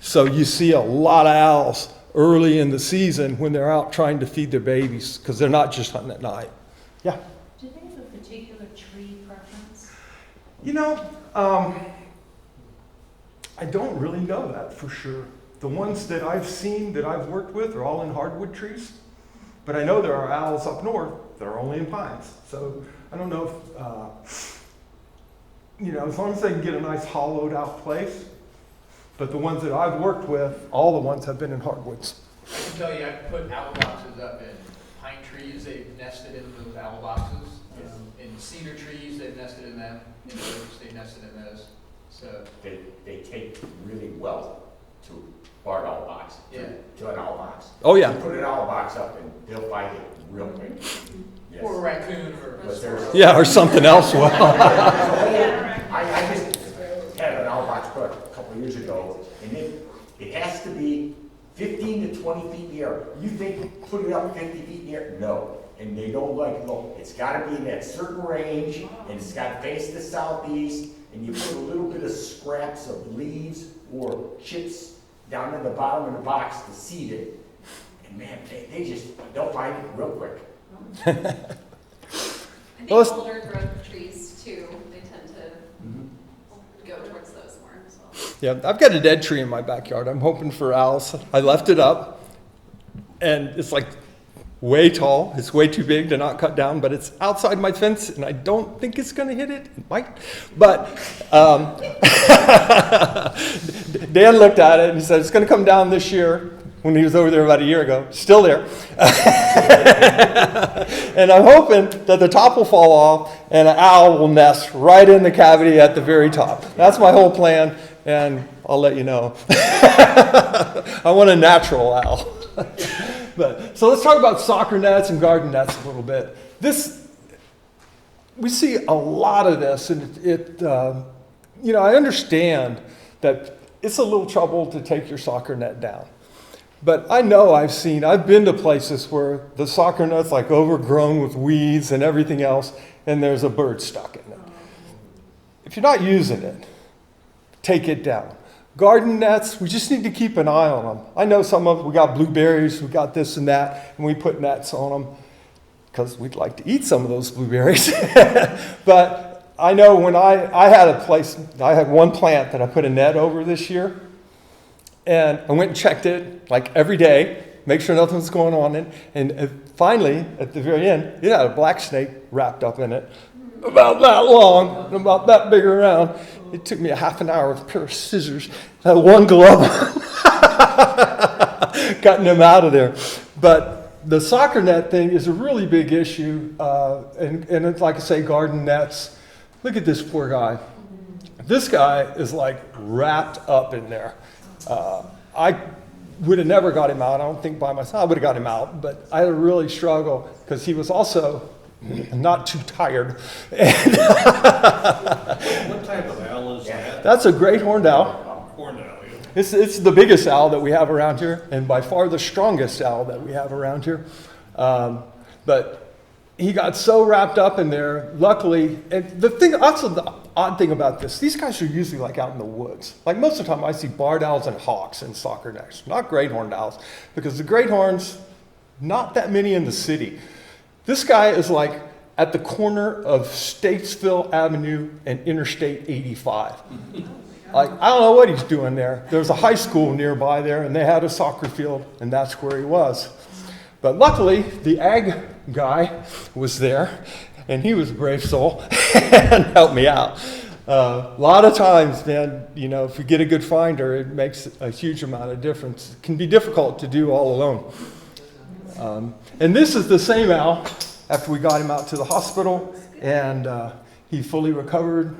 So you see a lot of owls early in the season when they're out trying to feed their babies, because they're not just hunting at night. Yeah? Do they have a particular tree preference? You know, I don't really know that for sure. The ones that I've seen, that I've worked with, are all in hardwood trees. But I know there are owls up north that are only in pines. So I don't know if, you know, as long as they can get a nice hollowed out place. But the ones that I've worked with, all the ones have been in hardwoods. I can tell you, I've put owl boxes up in pine trees. They've nested in those owl boxes. In cedar trees, they've nested in them. In oaks, they nested in those. So They take really well to barred owl box, to an owl box. Oh, yeah. You put an owl box up and they'll find it real quick. Yes. Or a raccoon or yeah, or something else. Well, I just had an owl box put a couple of years ago, and it has to be 15 to 20 feet in the air. You think put it up 50 feet in the air? No. And they don't like, look, it's got to be in that certain range, and it's got to face the southeast, and you put a little bit of scraps of leaves or chips down in the bottom of the box to seed it. And man, they'll find it real quick. I think older growth trees too, they tend to go towards those more as well. yeah, I've got a dead tree in my backyard. I'm hoping for owls. I left it up, and it's like way tall. It's way too big to not cut down, but it's outside my fence, and I don't think it's going to hit it. It might. But Dan looked at it and he said, it's going to come down this year, when he was over there about a year ago. Still there. And I'm hoping that the top will fall off and an owl will nest right in the cavity at the very top. That's my whole plan, and I'll let you know. I want a natural owl. But so let's talk about soccer nets and garden nets a little bit. We see a lot of this, and you know, I understand that it's a little trouble to take your soccer net down. But I know I've been to places where the soccer net's like overgrown with weeds and everything else, and there's a bird stuck in it. If you're not using it, take it down. Garden nets, we just need to keep an eye on them. I know we got blueberries, we got this and that, and we put nets on them because we'd like to eat some of those blueberries. But I know when I had one plant that I put a net over this year, and I went and checked it like every day, make sure nothing's going on in it, and finally, at the very end, it had a black snake wrapped up in it, about that long, and about that big around. It took me a half an hour with a pair of scissors, had one glove on, cutting them out of there. But the soccer net thing is a really big issue, and it's like I say, garden nets. Look at this poor guy. This guy is like wrapped up in there. I would have never got him out. I don't think by myself I would have got him out, but I had to really struggle because he was also not too tired. What type of owl is that? That's a great horned owl. Horned owl, yeah. It's the biggest owl that we have around here, and by far the strongest owl that we have around here. But he got so wrapped up in there, luckily, and the odd thing about this, these guys are usually like out in the woods. Like most of the time I see barred owls and hawks in soccer nets, not great horned owls, because the great horns, not that many in the city. This guy is like at the corner of Statesville Avenue and Interstate 85. Like, I don't know what he's doing there. There's a high school nearby there, and they had a soccer field, and that's where he was. But luckily, the ag guy was there, and he was a brave soul and helped me out. A lot of times, man, you know, if you get a good finder, it makes a huge amount of difference. It can be difficult to do all alone. And this is the same Al after we got him out to the hospital, and he fully recovered,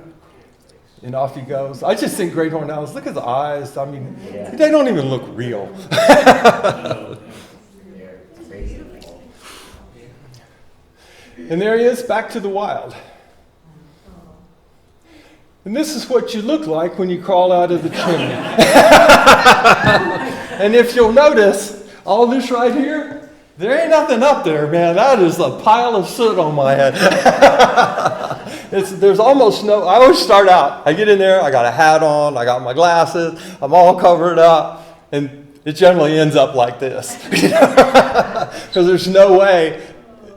and off he goes. I just think great horned owls, look at the eyes. I mean, they don't even look real. And there he is, back to the wild. And this is what you look like when you crawl out of the chimney. And if you'll notice, all this right here, there ain't nothing up there, man. That is a pile of soot on my head. There's almost no, I always start out, I get in there, I got a hat on, I got my glasses, I'm all covered up, and it generally ends up like this. Because there's no way,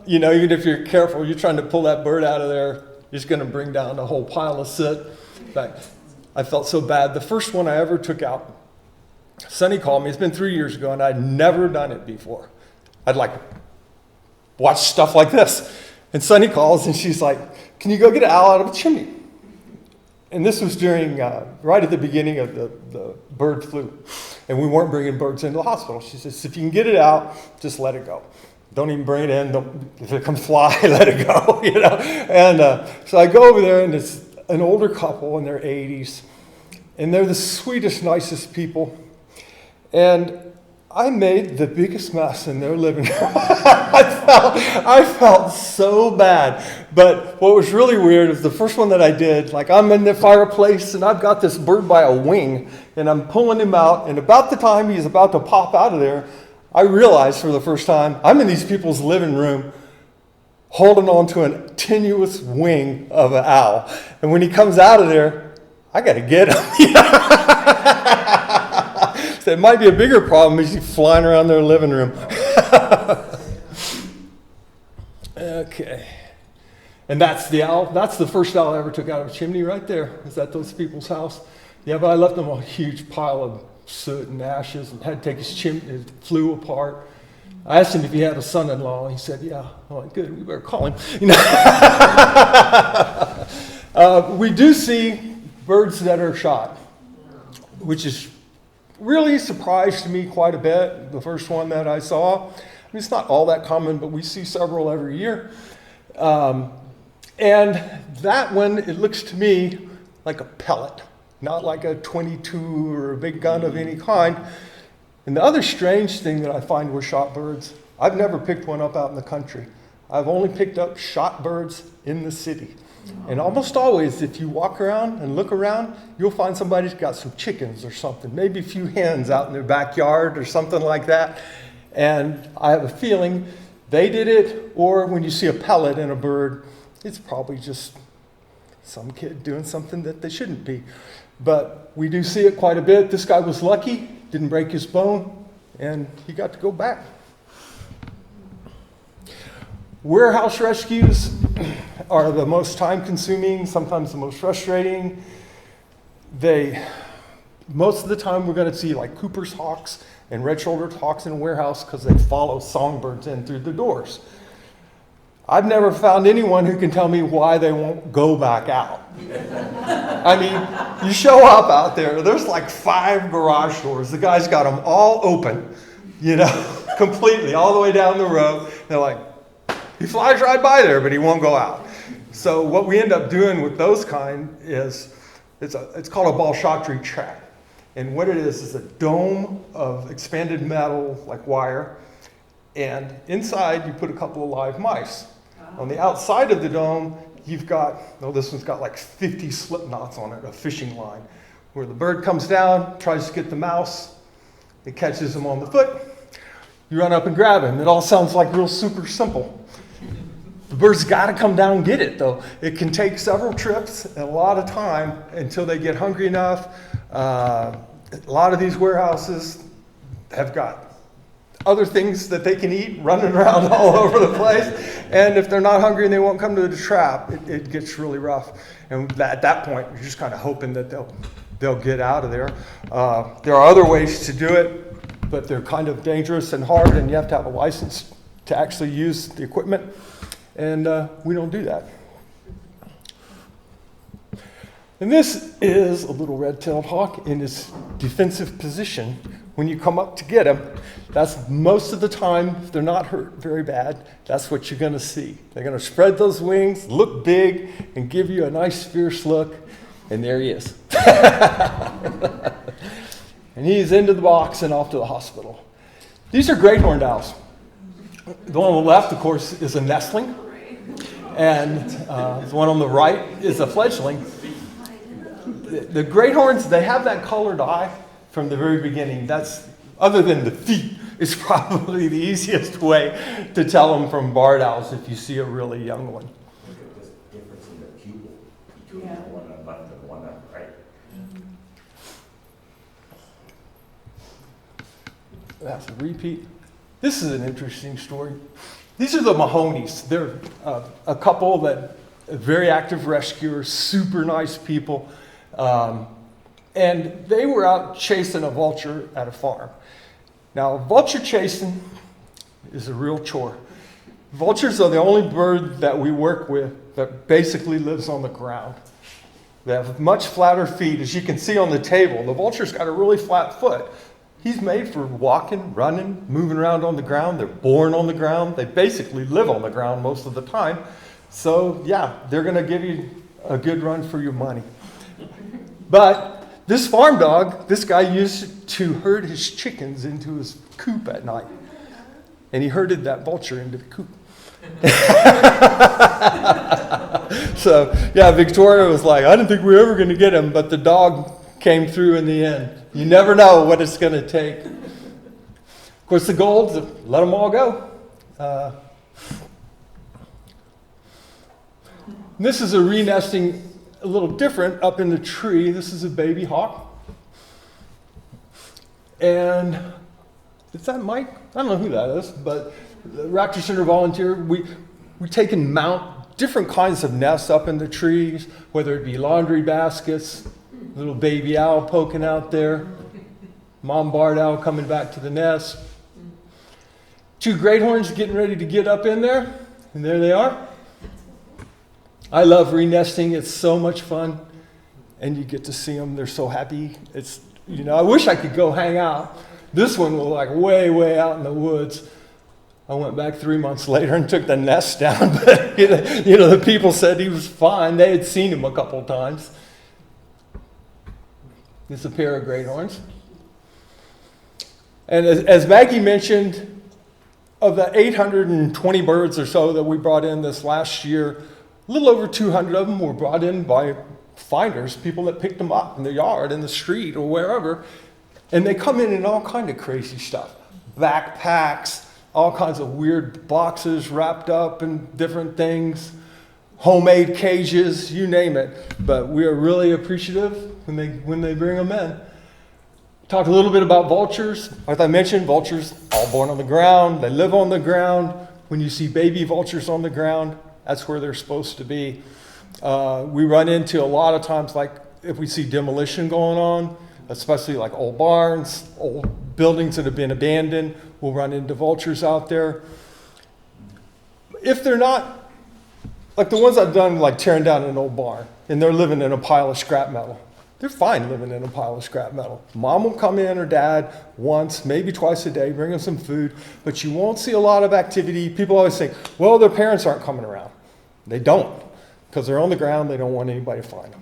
you know, even if you're careful, you're trying to pull that bird out of there, you're just going to bring down a whole pile of soot. In fact, I felt so bad. The first one I ever took out, Sonny called me. It's been 3 years ago, and I'd never done it before. I'd like watch stuff like this. And Sonny calls, and she's like, can you go get an owl out of a chimney? And this was during, right at the beginning of the bird flu. And we weren't bringing birds into the hospital. She says, if you can get it out, just let it go. Don't even bring it in. If it comes fly, let it go, you know. And so I go over there, and it's an older couple in their 80s. And they're the sweetest, nicest people. And I made the biggest mess in their living room. I felt so bad. But what was really weird is the first one that I did, like I'm in the fireplace, and I've got this bird by a wing, and I'm pulling him out. And about the time he's about to pop out of there, I realized for the first time, I'm in these people's living room holding on to a tenuous wing of an owl. And when he comes out of there, I got to get him. So it might be a bigger problem as he's flying around their living room. Okay. And that's the owl. That's the first owl I ever took out of a chimney right there. Is at those people's house. Yeah, but I left them a huge pile of soot and ashes, and had to take his chimney. It flew apart. I asked him if he had a son-in-law, and he said, yeah. I'm like, good, we better call him. You know? We do see birds that are shot, which is really surprised me quite a bit. The first one that I saw, I mean, it's not all that common, but we see several every year. And that one, it looks to me like a pellet. Not like a 22 or a big gun of any kind. And the other strange thing that I find with shot birds, I've never picked one up out in the country. I've only picked up shot birds in the city. And almost always, if you walk around and look around, you'll find somebody's got some chickens or something, maybe a few hens out in their backyard or something like that. And I have a feeling they did it, or when you see a pellet in a bird, it's probably just some kid doing something that they shouldn't be. But we do see it quite a bit. This guy was lucky, didn't break his bone, and he got to go back. Warehouse rescues are the most time-consuming, sometimes the most frustrating. Most of the time we're going to see like Cooper's hawks and red-shouldered hawks in a warehouse because they follow songbirds in through the doors. I've never found anyone who can tell me why they won't go back out. I mean, you show up out there, there's like 5 garage doors. The guy's got them all open, you know, completely, all the way down the road. They're like, he flies right by there, but he won't go out. So what we end up doing with those kind is, it's called a ball shot tree trap. And what it is a dome of expanded metal, like wire, and inside you put a couple of live mice. On the outside of the dome, you've got, this one's got like 50 slip knots on it, a fishing line, where the bird comes down, tries to get the mouse, it catches him on the foot, you run up and grab him. It all sounds like real super simple. The bird's got to come down and get it, though. It can take several trips and a lot of time until they get hungry enough. A lot of these warehouses have got other things that they can eat running around all over the place. And if they're not hungry and they won't come to the trap, it gets really rough. And at that point, you're just kind of hoping that they'll get out of there. There are other ways to do it, but they're kind of dangerous and hard, and you have to have a license to actually use the equipment. And we don't do that. And this is a little red-tailed hawk in his defensive position. When you come up to get him, that's most of the time, if they're not hurt very bad, that's what you're going to see. They're going to spread those wings, look big, and give you a nice fierce look, and there he is. And he's into the box and off to the hospital. These are great horned owls. The one on the left, of course, is a nestling, and the one on the right is a fledgling. The great horns, they have that colored eye from the very beginning. That's, other than the feet, is probably the easiest way to tell them from barred owls if you see a really young one. Look at this difference in the pupil between the one on the left and the one on the right. That's a repeat. This is an interesting story. These are the Mahonies. They're a couple that very active rescuers, super nice people. And they were out chasing a vulture at a farm. Now, vulture chasing is a real chore. Vultures are the only bird that we work with that basically lives on the ground. They have much flatter feet. As you can see on the table, the vulture's got a really flat foot. He's made for walking, running, moving around on the ground. They're born on the ground. They basically live on the ground most of the time. So, yeah, they're going to give you a good run for your money. But this farm dog, this guy used to herd his chickens into his coop at night. And he herded that vulture into the coop. So, yeah, Victoria was like, I didn't think we were ever going to get him, but the dog came through in the end. You never know what it's going to take. Of course, the golds, let them all go. This is a re-nesting, a little different, up in the tree. This is a baby hawk. And is that Mike? I don't know who that is, but the Raptor Center volunteer, we take and mount different kinds of nests up in the trees, whether it be laundry baskets, little baby owl poking out there, mom barred owl coming back to the nest. Two great horns getting ready to get up in there, and there they are. I love re-nesting. It's so much fun, and you get to see them. They're so happy. It's, you know, I wish I could go hang out. This one was like way, way out in the woods. I went back 3 months later and took the nest down, but you know, the people said he was fine. They had seen him a couple times. It's a pair of great horns. And as Maggie mentioned, of the 820 birds or so that we brought in this last year, a little over 200 of them were brought in by finders, people that picked them up in the yard, in the street, or wherever. And they come in all kind of crazy stuff. Backpacks, all kinds of weird boxes wrapped up in different things, homemade cages, you name it. But we are really appreciative when they bring them in. Talk a little bit about vultures. Like I mentioned, vultures all born on the ground. They live on the ground. When you see baby vultures on the ground, that's where they're supposed to be. We run into a lot of times, like if we see demolition going on, especially like old barns, old buildings that have been abandoned, we'll run into vultures out there. If they're not, like the ones I've done, like tearing down an old barn, and they're living in a pile of scrap metal. They're fine living in a pile of scrap metal. Mom will come in, or dad, once, maybe twice a day, bring them some food, but you won't see a lot of activity. People always think, well, their parents aren't coming around. They don't, because they're on the ground. They don't want anybody to find them.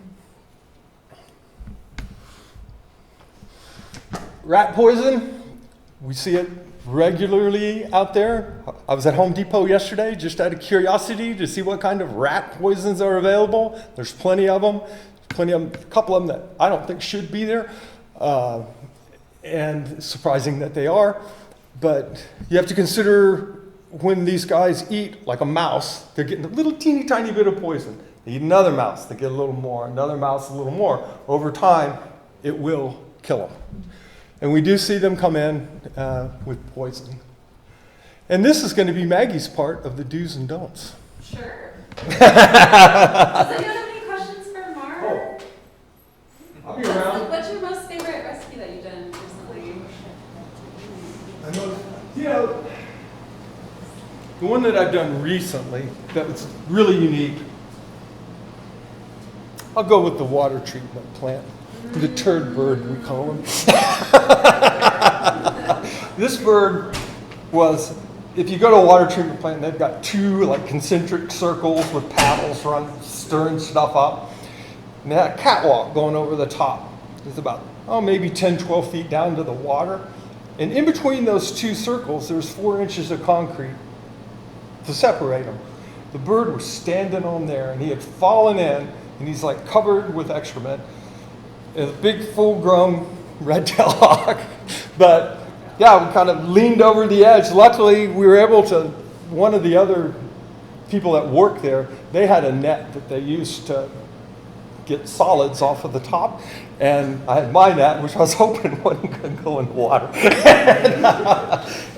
Rat poison, we see it regularly out there. I was at Home Depot yesterday just out of curiosity to see what kind of rat poisons are available. There's plenty of them. A couple of them that I don't think should be there, and it's surprising that they are. But you have to consider when these guys eat, like a mouse, they're getting a little teeny tiny bit of poison. They eat another mouse, they get a little more, another mouse, a little more. Over time, it will kill them. And we do see them come in with poison. And this is going to be Maggie's part of the do's and don'ts. Sure. Does anyone have any questions for Mark? Oh, I'll be around. What's your most favorite rescue that you've done recently? The one that I've done recently that was really unique, I'll go with the water treatment plant. The turd bird, we call him. This bird was, if you go to a water treatment plant, they've got two like concentric circles with paddles stirring stuff up. And they had a catwalk going over the top. It's about, maybe 10, 12 feet down to the water. And in between those two circles, there's 4 inches of concrete to separate them. The bird was standing on there, and he had fallen in, and he's like covered with excrement. A big full-grown red-tailed hawk. But yeah, we kind of leaned over the edge. Luckily, we were able to, one of the other people that worked there, they had a net that they used to get solids off of the top. And I had my net, which I was hoping wasn't going to go in the water.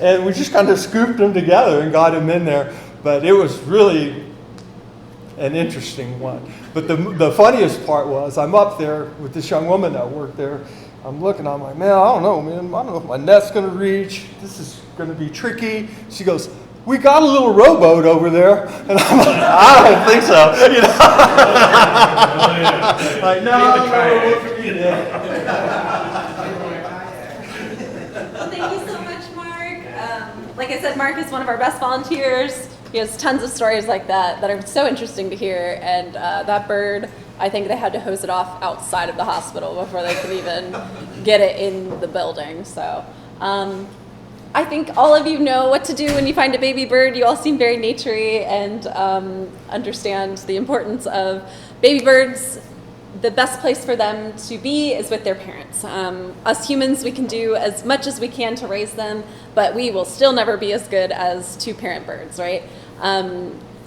And we just kind of scooped them together and got him in there. But it was really an interesting one. But the funniest part was I'm up there with this young woman that worked there. I'm looking, I'm like, man, I don't know if my net's going to reach. This is going to be tricky. She goes, we got a little rowboat over there. And I'm like, I don't think so. You know? Like, Well, thank you so much, Mark. Like I said, Mark is one of our best volunteers. He has tons of stories like that are so interesting to hear. And that bird, I think they had to hose it off outside of the hospital before they could even get it in the building. So I think all of you know what to do when you find a baby bird. You all seem very naturey and understand the importance of baby birds. The best place for them to be is with their parents. Us humans, we can do as much as we can to raise them, but we will still never be as good as two-parent birds, right?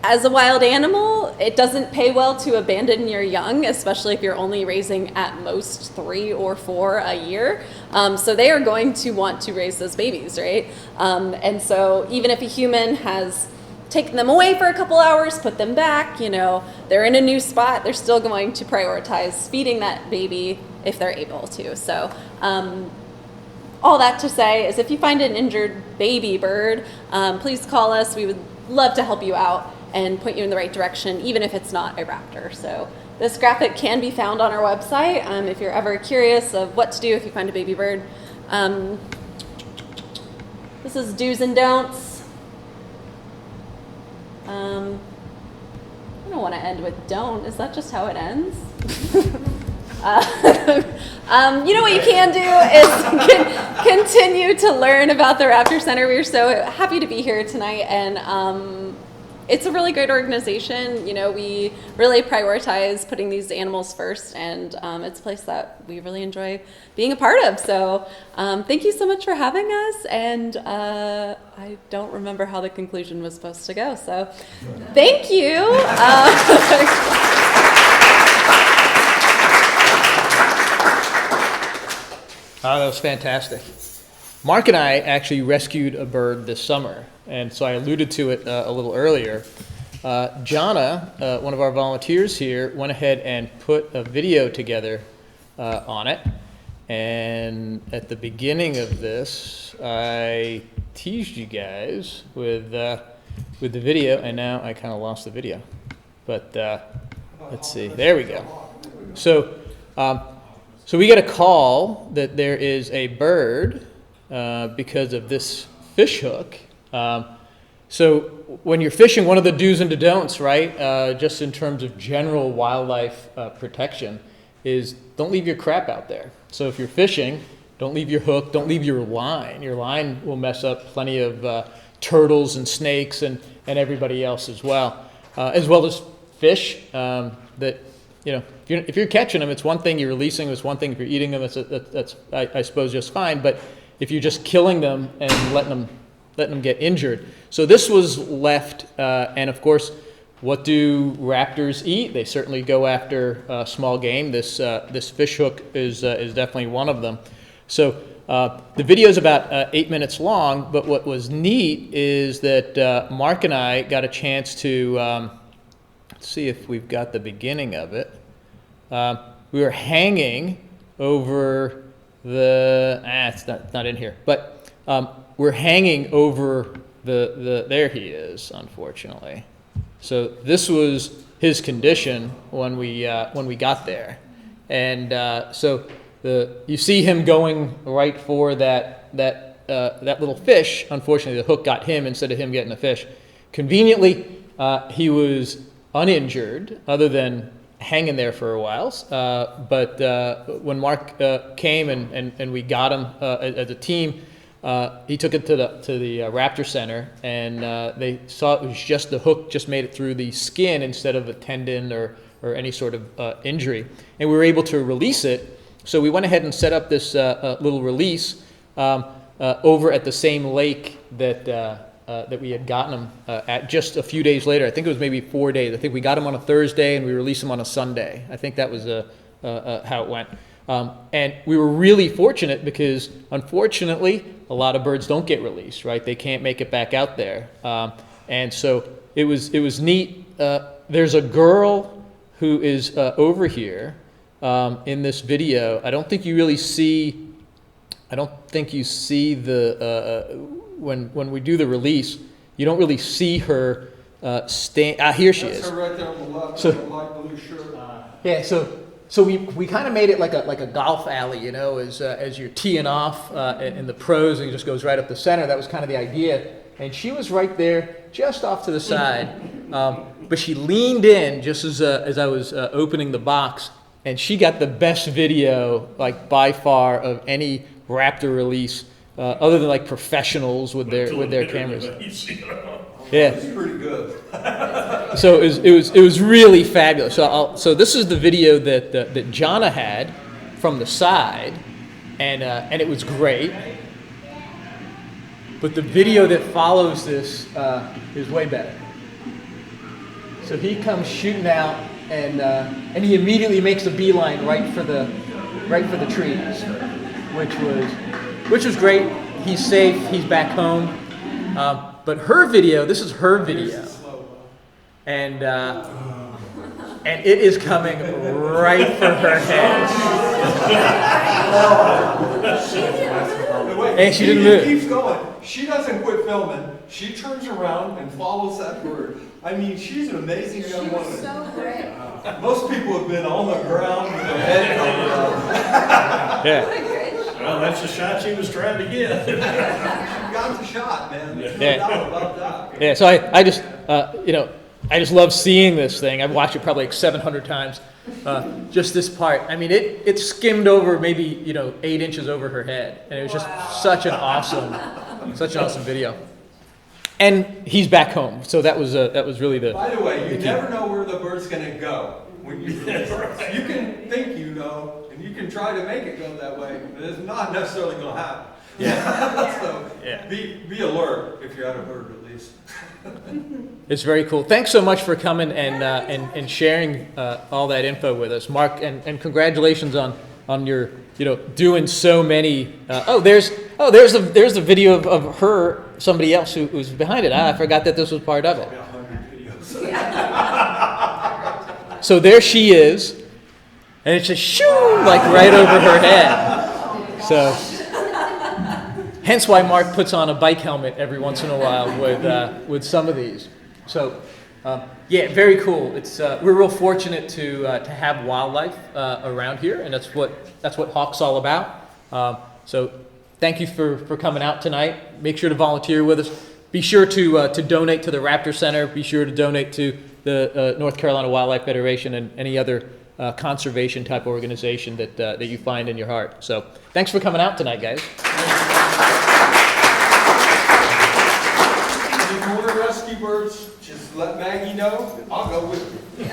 As a wild animal, it doesn't pay well to abandon your young, especially if you're only raising at most 3 or 4 a year. So they are going to want to raise those babies, right? And so even if a human has taken them away for a couple hours, put them back, they're in a new spot, they're still going to prioritize feeding that baby if they're able to. So all that to say is if you find an injured baby bird, please call us. We would love to help you out and point you in the right direction, even if it's not a raptor. So this graphic can be found on our website if you're ever curious of what to do if you find a baby bird. This is do's and don'ts. I don't want to end with don't. Is that just how it ends? You know what you can do is continue to learn about the Raptor Center. We're so happy to be here tonight, and it's a really great organization. We really prioritize putting these animals first, and it's a place that we really enjoy being a part of. So thank you so much for having us, and I don't remember how the conclusion was supposed to go, so thank you. Oh, that was fantastic. Mark and I actually rescued a bird this summer, and so I alluded to it a little earlier. Jonna, one of our volunteers here, went ahead and put a video together on it. And at the beginning of this, I teased you guys with the video, and now I kind of lost the video. But let's see. There we go. So we get a call that there is a bird because of this fish hook. So when you're fishing, one of the do's and the don'ts, right, just in terms of general wildlife protection, is don't leave your crap out there. So if you're fishing, don't leave your hook, don't leave your line. Your line will mess up plenty of turtles and snakes and everybody else as well as fish that, if you're catching them, it's one thing. You're releasing them, it's one thing. If you're eating them, that's I suppose just fine. But if you're just killing them and letting them get injured. So this was left, and of course, what do raptors eat? They certainly go after small game. This fish hook is definitely one of them. So The video is about 8 minutes long, but what was neat is that Mark and I got a chance to, let's see if we've got the beginning of it. We were hanging over it's not in here, but we're hanging over there he is, unfortunately. So this was his condition when we got there. And so you see him going right for that little fish. Unfortunately, the hook got him instead of him getting the fish. Conveniently, he was uninjured, other than hanging there for a while. But when Mark came and we got him as a team, he took it to the Raptor Center, and they saw it was just the hook just made it through the skin instead of a tendon or any sort of injury. And we were able to release it. So we went ahead and set up this little release over at the same lake that we had gotten him at just a few days later. I think it was maybe 4 days. I think we got him on a Thursday and we released him on a Sunday. I think that was how it went. And we were really fortunate because, unfortunately, a lot of birds don't get released, right? They can't make it back out there. And so it was neat. There's a girl who is over here in this video. I don't think you really see. I don't think you see the when we do the release. You don't really see her stand. Here she is. That's her right there on the left, So, in the light blue shirt. Yeah. So we kind of made it like a golf alley, you know, as you're teeing off in the pros, and it just goes right up the center. That was kind of the idea. And she was right there, just off to the side. But she leaned in just as I was opening the box, and she got the best video, like by far, of any raptor release, other than like professionals with their cameras. Yeah, It's pretty good. so it was really fabulous. So this is the video that Jonna had from the side, and it was great. But the video that follows this is way better. So he comes shooting out, and he immediately makes a beeline right for the trees, which was great. He's safe. He's back home. But her video, this is her video, and it is coming right for her head. And she didn't move. She keeps going. She doesn't quit filming. She turns around and follows that bird. I mean, she's an amazing young woman. She was so great. Most people have been on the ground with their head down. Yeah. Well, that's the shot she was trying to get. She got the shot, man. There's no doubt about that. Yeah. So I just I just love seeing this thing. I've watched it probably like 700 times. Just this part. I mean, it skimmed over maybe 8 inches over her head, and it was just such an awesome video. And he's back home, so that was really the. By the way, you key. never know where the bird's going to go when you release it. You can think you know, and you can try to make it go that way, but it's not necessarily going to happen. Yeah. So Yeah. be alert if you're at a bird release. It's very cool. Thanks so much for coming and sharing all that info with us, Mark. And congratulations on your doing so many. There's a video of her, somebody else who was behind it. I forgot that this was part of it. So there she is, and it's just shoo, like right over her head. So. Hence why Mark puts on a bike helmet every once in a while with some of these. So, yeah, very cool. It's we're real fortunate to have wildlife around here, and that's what Hawk's all about. So, thank you for coming out tonight. Make sure to volunteer with us. Be sure to donate to the Raptor Center. Be sure to donate to the North Carolina Wildlife Federation and any other conservation type organization that you find in your heart. So, thanks for coming out tonight, guys. If you want to rescue birds, just let Maggie know. I'll go with you.